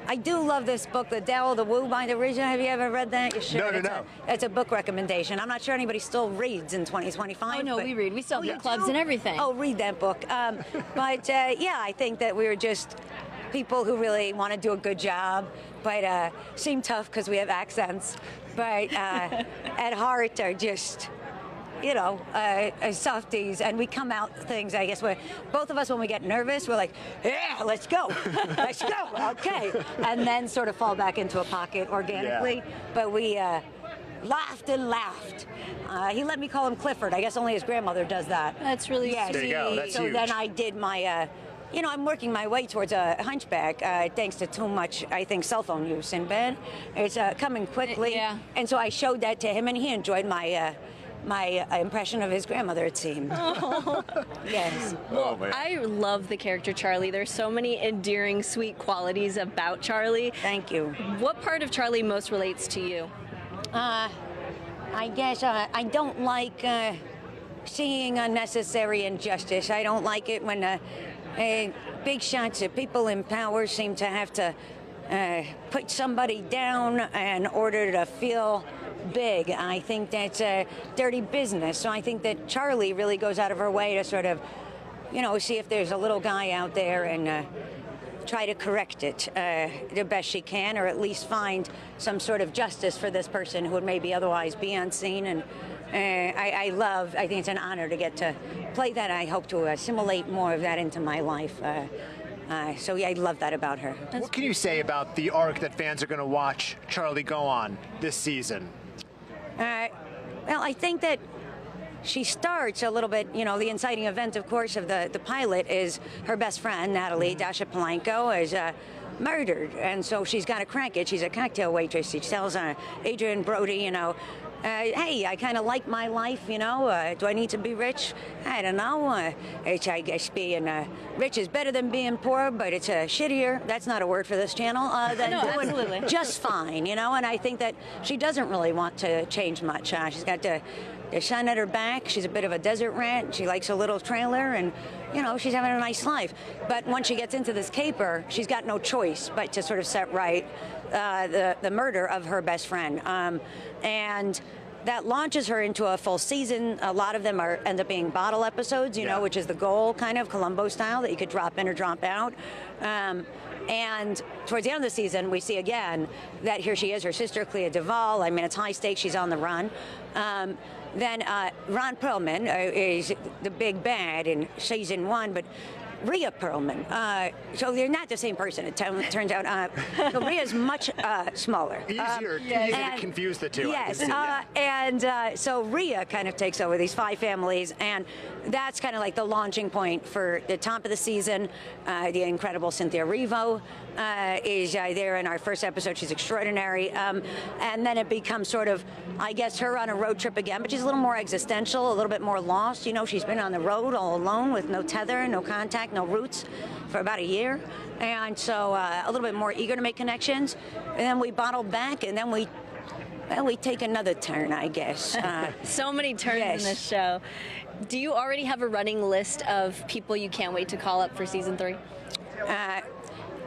I do love this book, The Tao of the Wu by the Ritter. Have you ever read that? You should. No. It's a book recommendation. I'm not sure anybody still reads in 2025. Oh, no, we read. We still have book clubs and everything. Oh, read that book. But, yeah, I think that we were just people who really want to do a good job, but seem tough because we have accents. But at heart are just... you know, softies, and we come out things, I guess, where both of us, when we get nervous, we're like, yeah, let's go, let's go, okay, and then sort of fall back into a pocket organically. Yeah. But we laughed and laughed. He let me call him Clifford. I guess only his grandmother does that. That's really sweet. There you go. That's so huge. Then I did my... you know, I'm working my way towards a hunchback thanks to too much, I think, cell phone use in bed. It's coming quickly. Yeah. And so I showed that to him, and he enjoyed my impression of his grandmother, it seemed. Oh. Yes. Oh, man. I love the character Charlie. There's so many endearing, sweet qualities about Charlie. Thank you. What part of Charlie most relates to you? I guess I don't like seeing unnecessary injustice. I don't like it when big shots of people in power seem to have to put somebody down in order to feel big. I think that's a dirty business. So I think that Charlie really goes out of her way to sort of, you know, see if there's a little guy out there and try to correct it the best she can, or at least find some sort of justice for this person who would maybe otherwise be unseen. And I think it's an honor to get to play that. I hope to assimilate more of that into my life. So yeah, I love that about her. What can you say about the arc that fans are going to watch Charlie go on this season? Well, I think that she starts a little bit, you know, the inciting event, of course, of the pilot is her best friend, Natalie Dasha Polanco, is murdered. And so she's got to crank it. She's a cocktail waitress. She tells Adrian Brody, you know, hey, I kind of like my life, you know. Do I need to be rich? I don't know. I guess being rich is better than being poor, but it's shittier. That's not a word for this channel. Than doing absolutely. Just fine, you know. And I think that she doesn't really want to change much. She's got the sun at her back. She's a bit of a desert rat. She likes a little trailer, and you know, she's having a nice life. But once she gets into this caper, she's got no choice but to sort of set right the murder of her best friend. And that launches her into a full season. A lot of them end up being bottle episodes, you know, which is the goal, kind of Columbo style, that you could drop in or drop out. And towards the end of the season, we see again that here she is, her sister, Clea Duvall. I mean, it's high stakes. She's on the run. Then Ron Perlman is the big bad in season 1, but Rhea Perlman. So they're not the same person, it turns out. So Rhea's much smaller. Easier to confuse the two. Yes. And so Rhea kind of takes over these 5 families, and that's kind of like the launching point for the top of the season. The incredible Cynthia Erivo is there in our first episode. She's extraordinary. And then it becomes sort of, I guess, her on a road trip again, but she's a little more existential, a little bit more lost. You know, she's been on the road all alone with no tether, no contact, no roots for about a year. And so a little bit more eager to make connections. And then we bottle back, and then we take another turn, I guess. So many turns in this show. Do you already have a running list of people you can't wait to call up for season 3?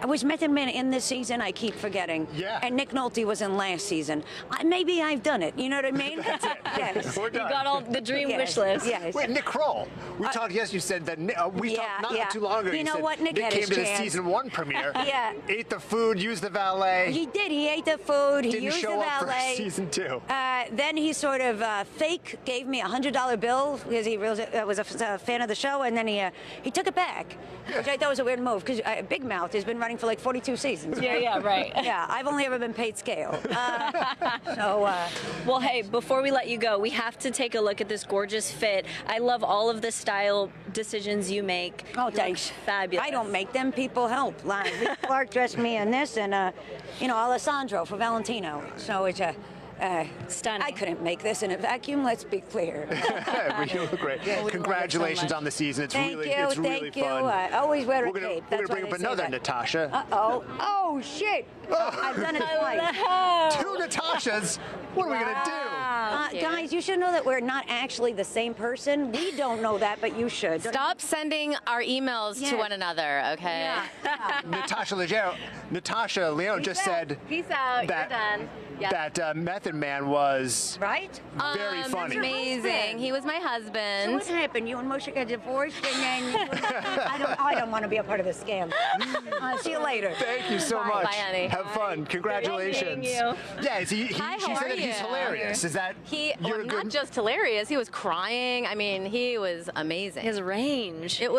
Was Method Man in this season? I keep forgetting. Yeah. And Nick Nolte was in last season. Maybe I've done it. You know what I mean? That's it. Yes. We're done. You got all the dream Yes, wish list. yes. Wait, Nick Kroll. We talked. Yes, you said that. We talked not too long ago. You know said what? Nick had came his to the chance. season 1 premiere. Yeah. Ate the food, used the valet. He did. He ate the food. He Didn't used show the up valet. for season 2. Then he sort of fake gave me a $100 bill because he was a fan of the show, and then he took it back, which I thought was a weird move because Big Mouth has been running for like 42 seasons. Yeah, right. Yeah, I've only ever been paid scale. Well, hey, before we let you go, we have to take a look at this gorgeous fit. I love all of the style decisions you make. Oh, thanks. Fabulous. I don't make them. People help. Like, Lee Clark dressed me in this, and Alessandro for Valentino. So it's stunning. I couldn't make this in a vacuum. Let's be clear. You look great. Congratulations on the season. It's Thank really, you. it's really Thank you. fun. I always wear a We're cape. gonna bring up another Natasha. Uh-oh. Oh, shit. I've done it twice. 2 Natashas. What are we gonna do? Guys, you should know that we're not actually the same person. We don't know that, but you should. Stop sending our emails to one another, okay? Natasha Lyonne just said Peace out. that, You're done. Yep. that Method Man was right. Very funny. Amazing. He was my husband. So what happened? You and Moshe got divorced, and then I don't want to be a part of this scam. See you later. Thank you so much. Bye, honey. Have fun. Congratulations. Thank you. Yeah, Hi, she how said are that he's you? hilarious. Is that not just hilarious? He was crying. I mean, he was amazing. His range. It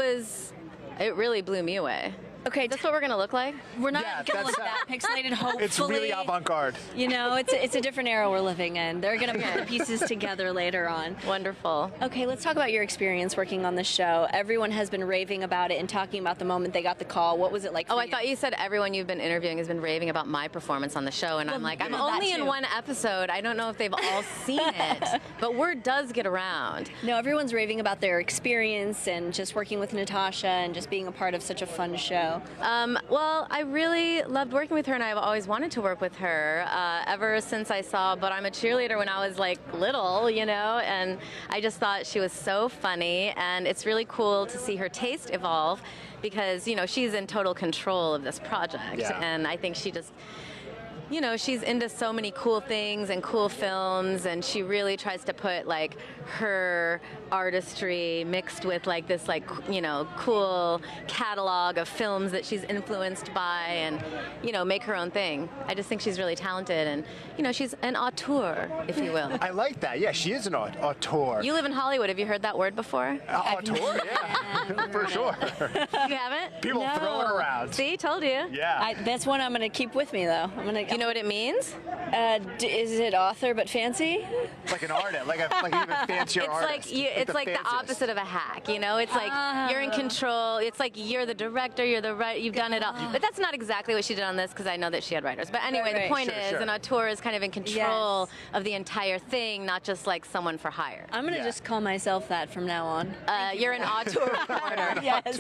really blew me away. Okay, that's what we're gonna look like. We're not gonna look that pixelated. Hopefully, it's really avant-garde. You know, it's a different era we're living in. They're gonna put the pieces together later on. Wonderful. Okay, let's talk about your experience working on the show. Everyone has been raving about it and talking about the moment they got the call. What was it like? Oh, I thought you said everyone you've been interviewing has been raving about my performance on the show, and I'm like, I'm only in one episode. I don't know if they've all seen it, but word does get around. No, everyone's raving about their experience and just working with Natasha and just being a part of such a fun show. Well, I really loved working with her, and I've always wanted to work with her ever since I saw But I'm a Cheerleader when I was like little, you know, and I just thought she was so funny, and it's really cool to see her taste evolve because, you know, she's in total control of this project, and I think she just, you know, she's into so many cool things and cool films, and she really tries to put like her artistry mixed with like this, like, you know, cool catalog of films that she's influenced by, and, you know, make her own thing. I just think she's really talented, and, you know, she's an auteur, if you will. I like that. Yeah, she is an auteur. You live in Hollywood. Have you heard that word before? Auteur? Yeah, for sure. You haven't? People throw it around. See, told you. Yeah. That's one I'm going to keep with me, though. You know what it means? Is it author but fancy? Like an artist, like an even fancier artist. It's like the opposite of a hack, you know? It's like you're in control. It's like you're the director, you've done it all. But that's not exactly what she did on this, because I know that she had writers. But anyway, the point is, an auteur is kind of in control of the entire thing, not just like someone for hire. I'm going to just call myself that from now on. You're an auteur reporter. Yes.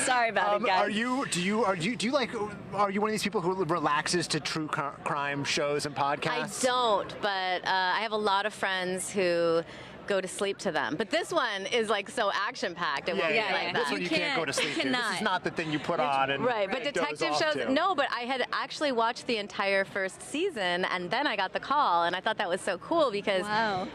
Sorry about it, guys. Are you one of these people who relaxes to true crime shows and podcasts? I don't, but I have a lot of friends who go to sleep to them. But this one is like so action-packed. It won't be like that. This one you can't go to sleep to. This is not the thing you put on and right, but detective doze shows, off to. no, but I had actually watched the entire first season, and then I got the call, and I thought that was so cool because,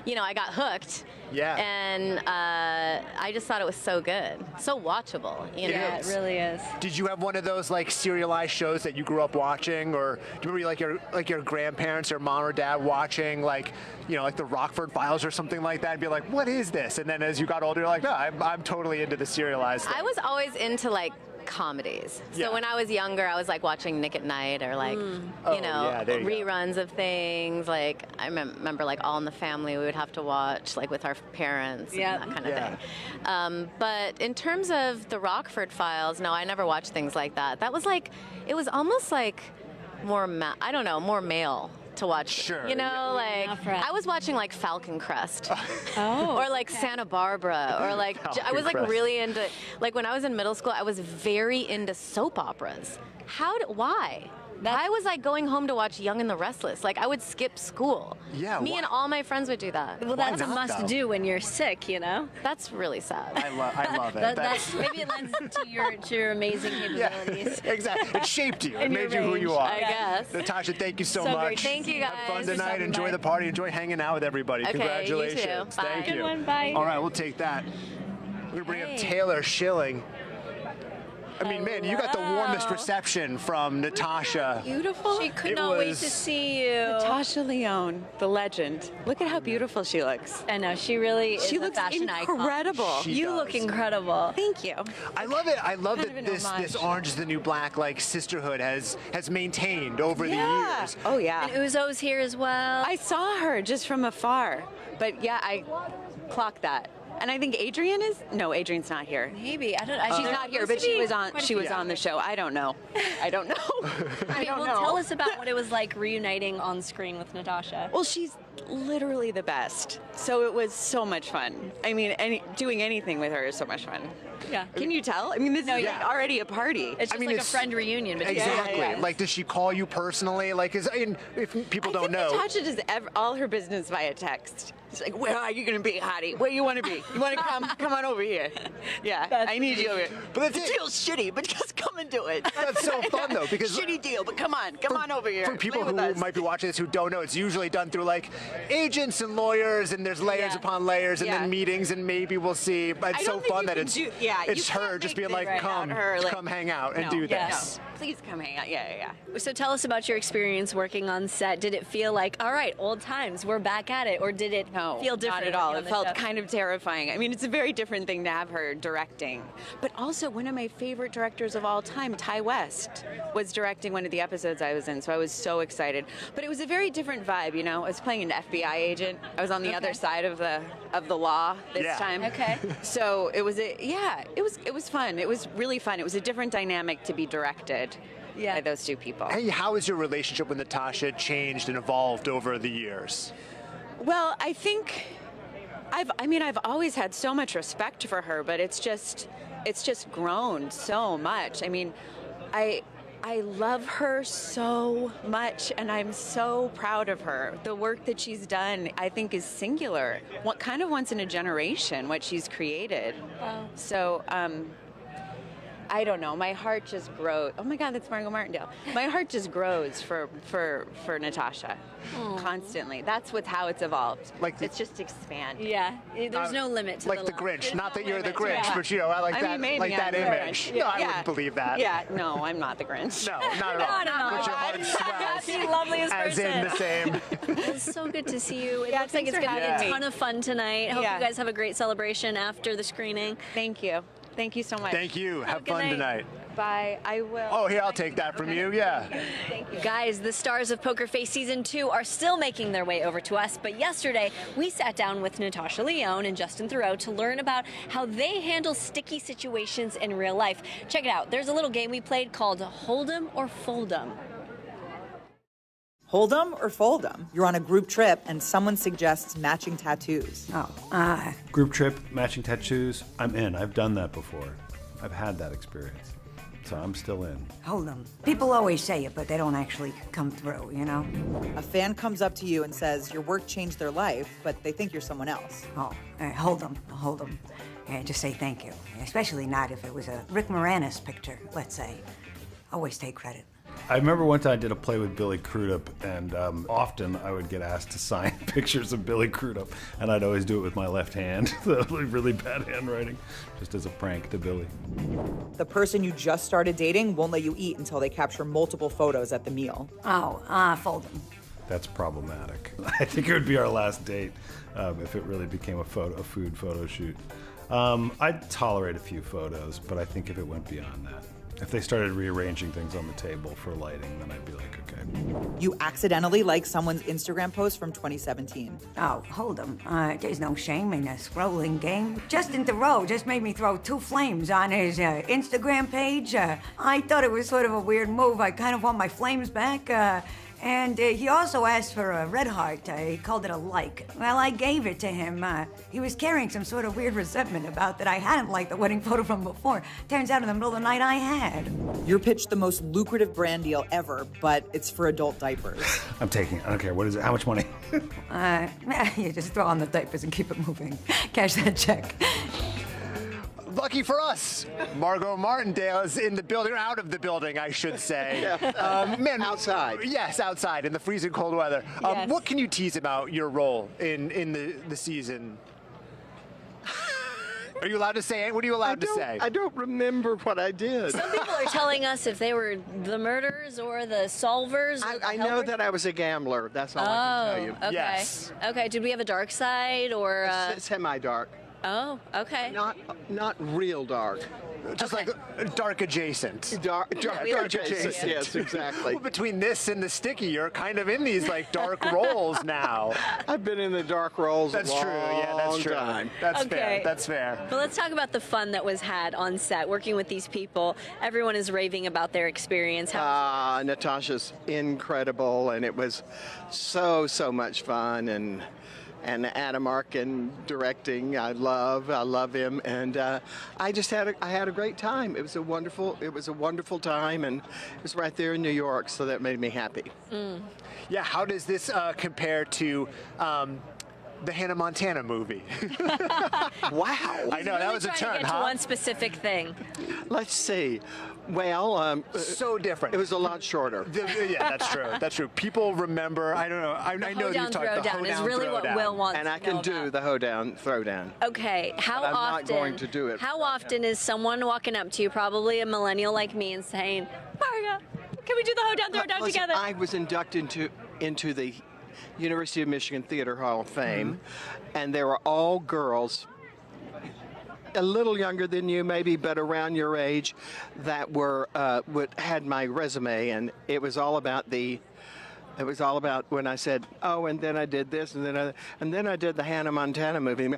you know, I got hooked. Yeah. And I just thought it was so good. So watchable, you know? Yeah, it really is. Did you have one of those like serialized shows that you grew up watching, or do you remember like your grandparents or mom or dad watching like, you know, like the Rockford Files or something like that, and be like, what is this? And then as you got older, you're like, no, I'm totally into the serialized thing. I was always into like comedies. So when I was younger, I was like watching Nick at Night or like, you know, reruns of things. Like I remember like All in the Family we would have to watch like with our parents and that kind of thing. But in terms of the Rockford Files, no, I never watched things like that. That was like, it was almost like more male to watch. Sure. You know, like I was watching like Falcon Crest. Or like Santa Barbara, or like I was like really into, like when I was in middle school, I was very into soap operas. Why? I was like going home to watch Young and the Restless. Like I would skip school. Yeah, Me and all my friends would do that. Well, that's a must-do when you're sick, you know. That's really sad. I love it. Maybe it lends to your amazing capabilities. Yeah, exactly. It shaped you. It And made your you who you are. I guess. Natasha, thank you so So much. great. Thank you, guys. Have fun for tonight. stopping Enjoy by. the party. Enjoy hanging out with everybody. Okay, you too. Congratulations. Bye. Thank Good you. one. Bye. All right, we'll take that. We're going to bring up Taylor Schilling. I mean, man, you got the warmest reception from Natasha. Beautiful. She could not wait to see you. Natasha Lyonne, the legend. Look at how beautiful she looks. I know, she really is She a looks fashion incredible. icon. You look incredible. Thank you. I love it. I love Kind of that an homage. this Orange is the New Black like sisterhood has maintained over the years. Oh, yeah. And Uzo's here as well. I saw her just from afar. But yeah, I clocked that. And I think Adrian's not here. Maybe. I don't. She's not here, but she was on the show. I don't know. I don't know. I mean, tell us about what it was like reuniting on screen with Natasha. Well, she's literally the best. So it was so much fun. I mean, doing anything with her is so much fun. Yeah. Can you tell? I mean, this is like already a party. It's just like a friend reunion. But Exactly. Yeah. Like, does she call you personally? Like, if people don't know. Natasha does all her business via text. It's like, where are you going to be, hottie? Where you want to be? You want to come? Come on over here. Yeah, I need you over here. But it feels shitty, but just come and do it. That's so fun, though, because shitty deal, but come on over here. For people Play who with us. might be watching this who don't know, it's usually done through like agents and lawyers, and there's layers upon layers, and then meetings, and maybe we'll see. But it's so fun that it's her just being like, come hang out and do this. No. Please come hang out. Yeah. So tell us about your experience working on set. Did it feel like, all right, old times, we're back at it, or did it feel different? Not at all. It felt kind of terrifying. I mean, it's a very different thing to have her directing. But also, one of my favorite directors of all time, Ty West, was directing one of the episodes I was in, so I was so excited. But it was a very different vibe, you know? I was playing an FBI agent. I was on the other side of the law this time. Okay. So it was it was fun. It was really fun. It was a different dynamic to be directed. By those two people. Hey, how has your relationship with Natasha changed and evolved over the years? Well, I think I've always had so much respect for her, but it's just grown so much. I mean, I love her so much, and I'm so proud of her. The work that she's done, I think, is singular. Kind of once in a generation, what she's created. Wow. So, I don't know. My heart just grows. Oh my God, that's Margo Martindale. My heart just grows for Natasha constantly. That's how it's evolved. It's just expand. Yeah, there's no limit to like the Grinch. Not that you're the Grinch, but I like that. Maybe like that I'm the image. Grinch. No, I wouldn't believe that. Yeah, no, I'm not the Grinch. No, not at all. But your heart swells. The loveliest as person. in the same. It's so good to see you. It looks like it's going to be a ton of fun tonight. Hope you guys have a great celebration after the screening. Thank you. Thank you so much. Thank you. Have fun tonight. Bye. I will. Oh, here, I'll take that from you. Yeah. Thank you. Guys, the stars of Poker Face Season 2 are still making their way over to us, but yesterday we sat down with Natasha Lyonne and Justin Theroux to learn about how they handle sticky situations in real life. Check it out. There's a little game we played called Hold 'em or Fold 'em. Hold 'em or fold 'em? You're on a group trip and someone suggests matching tattoos. Group trip, matching tattoos, I'm in. I've done that before. I've had that experience. So I'm still in. Hold 'em. People always say it, but they don't actually come through, you know? A fan comes up to you and says your work changed their life, but they think you're someone else. Hold 'em. Hold 'em. Just say thank you. Especially not if it was a Rick Moranis picture, let's say. Always take credit. I remember one time I did a play with Billy Crudup, and often I would get asked to sign pictures of Billy Crudup, and I'd always do it with my left hand. Really bad handwriting, just as a prank to Billy. The person you just started dating won't let you eat until they capture multiple photos at the meal. Fold 'em. That's problematic. I think it would be our last date if it really became a food photo shoot. I'd tolerate a few photos, but I think if it went beyond that. If they started rearranging things on the table for lighting, then I'd be like, okay. You accidentally like someone's Instagram post from 2017. Hold 'em. There's no shame in a scrolling game. Justin Theroux just made me throw 2 flames on his Instagram page. I thought it was sort of a weird move. I kind of want my flames back. And he also asked for a red heart. He called it a like. Well, I gave it to him. He was carrying some sort of weird resentment about that I hadn't liked the wedding photo from before. Turns out in the middle of the night I had. You're pitched the most lucrative brand deal ever, but it's for adult diapers. I'm taking it. I don't care. What is it? How much money? You just throw on the diapers and keep it moving. Cash that check. Lucky for us, Margo Martindale is in the building, or out of the building, I should say. Man, outside. Yes, outside in the freezing cold weather. Yes. What can you tease about your role in the season? Are you allowed to say? What are you allowed to say? I don't remember what I did. Some people are telling us if they were the murderers or the solvers. Or I know that I was a gambler. That's all I can tell you. Okay. Yes. Okay. Did we have a dark side or? Semi-dark. Oh, okay. Not real dark. Just like dark adjacent. Dark adjacent. Yes, exactly. Well, between this and the sticky, you're kind of in these like dark roles now. I've been in the dark roles That's a long true. Yeah, that's true. time. That's Okay. fair. That's fair. But let's talk about the fun that was had on set, working with these people. Everyone is raving about their experience. How Natasha's incredible, and it was so much fun, and Adam Arkin directing, I love him, and I had a great time. It was a wonderful time, and it was right there in New York, so that made me happy. Yeah, how does this compare to the Hannah Montana movie? Wow. I know, that was a turn, to get to one specific thing. Let's see. Well, so different. It was a lot shorter. Yeah, that's true. That's true. People remember. I don't know. I know you talked the is really what Will wants. And I can do the hoedown, throwdown. Okay, how But I'm often? not going to do it. How often is someone walking up to you, probably a millennial like me, and saying, "Margo, can we do the hoedown, throwdown Listen, together?" I was inducted into the University of Michigan Theater Hall of Fame, and they were all girls, a little younger than you maybe, but around your age, that were had my resume, and it was all about when I said, oh, and then I did this, and then I did the Hannah Montana movie.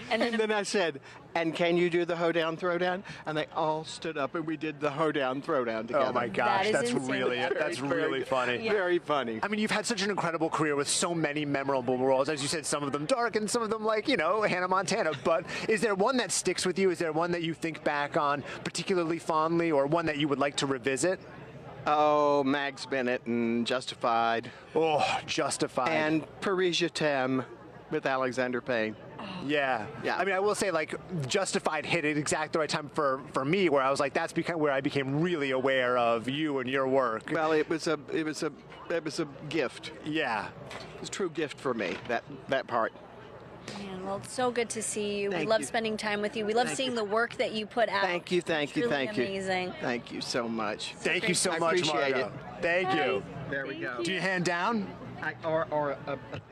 And then I said, and can you do the hoedown, throwdown? And they all stood up, and we did the hoedown, throwdown together. Oh my gosh, that's really funny. Yeah. Very funny. I mean, you've had such an incredible career with so many memorable roles. As you said, some of them dark and some of them like, Hannah Montana. But is there one that sticks with you? Is there one that you think back on particularly fondly, or one that you would like to revisit? Oh, Mags Bennett and Justified. Oh, Justified. And Paris Je T'aime with Alexander Payne. Yeah. I mean, I will say, like, Justified hit at exactly the right time for me, where I was like, that's where I became really aware of you and your work. Well, it was a gift. Yeah. It was a true gift for me, that part. Man, well, it's so good to see you. Thank we love you. spending time with you. We love seeing the work that you put out. Thank you. It's really amazing. Thank you so much. Thank you so I much, appreciate Margo. it. Thank you. There we go. Do you hand down?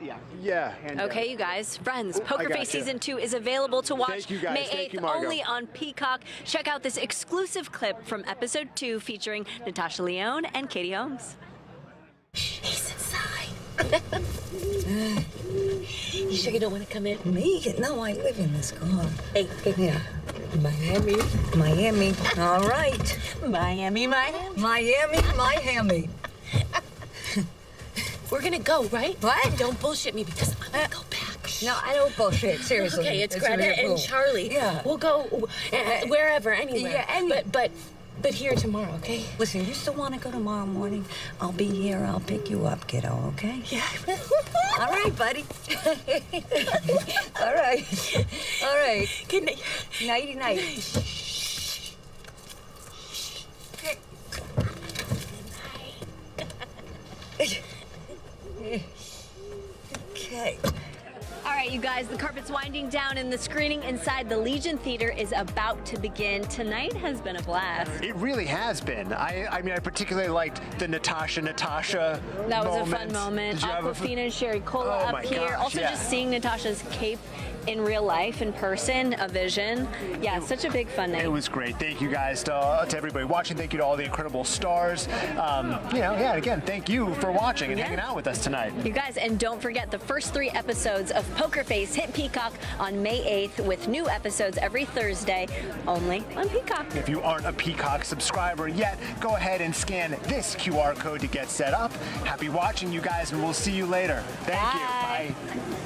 Yeah. Yeah. Okay, you guys, friends, Poker got Face you. Season 2 is available to watch Thank you, guys. May 8th Thank you, Margo. only on Peacock. Check out this exclusive clip from Episode 2 featuring Natasha Lyonne and Katie Holmes. He's inside. You sure you don't want to come in? Me? No, I live in this car. Hey. Yeah. Miami. All right. Miami. Miami. We're gonna go, right? What? Don't bullshit me because I'm gonna go back. No, I don't bullshit. Seriously. Okay, it's Greta and Charlie. Yeah. We'll go wherever, anywhere. Yeah, But here tomorrow, okay? Listen, you still want to go tomorrow morning? I'll be here. I'll pick you up, kiddo, okay? Yeah. All right, buddy. All right. Good night. Nighty-night. Okay. All right, you guys, the carpet's winding down and the screening inside the Legion Theater is about to begin. Tonight has been a blast. It really has been. I mean, I particularly liked the Natasha That was a fun moment. Did you have Aquafina and Sherry Cola up my here. gosh, Also, yeah. just seeing Natasha's cape in real life, in person, a vision. Yeah, such a big fun night. It was great. Thank you guys to everybody watching. Thank you to all the incredible stars. Yeah, again, thank you for watching and hanging out with us tonight. You guys, and don't forget the first 3 episodes of Poker Face hit Peacock on May 8th with new episodes every Thursday only on Peacock. If you aren't a Peacock subscriber yet, go ahead and scan this QR code to get set up. Happy watching, you guys, and we'll see you later. Thank you. Bye.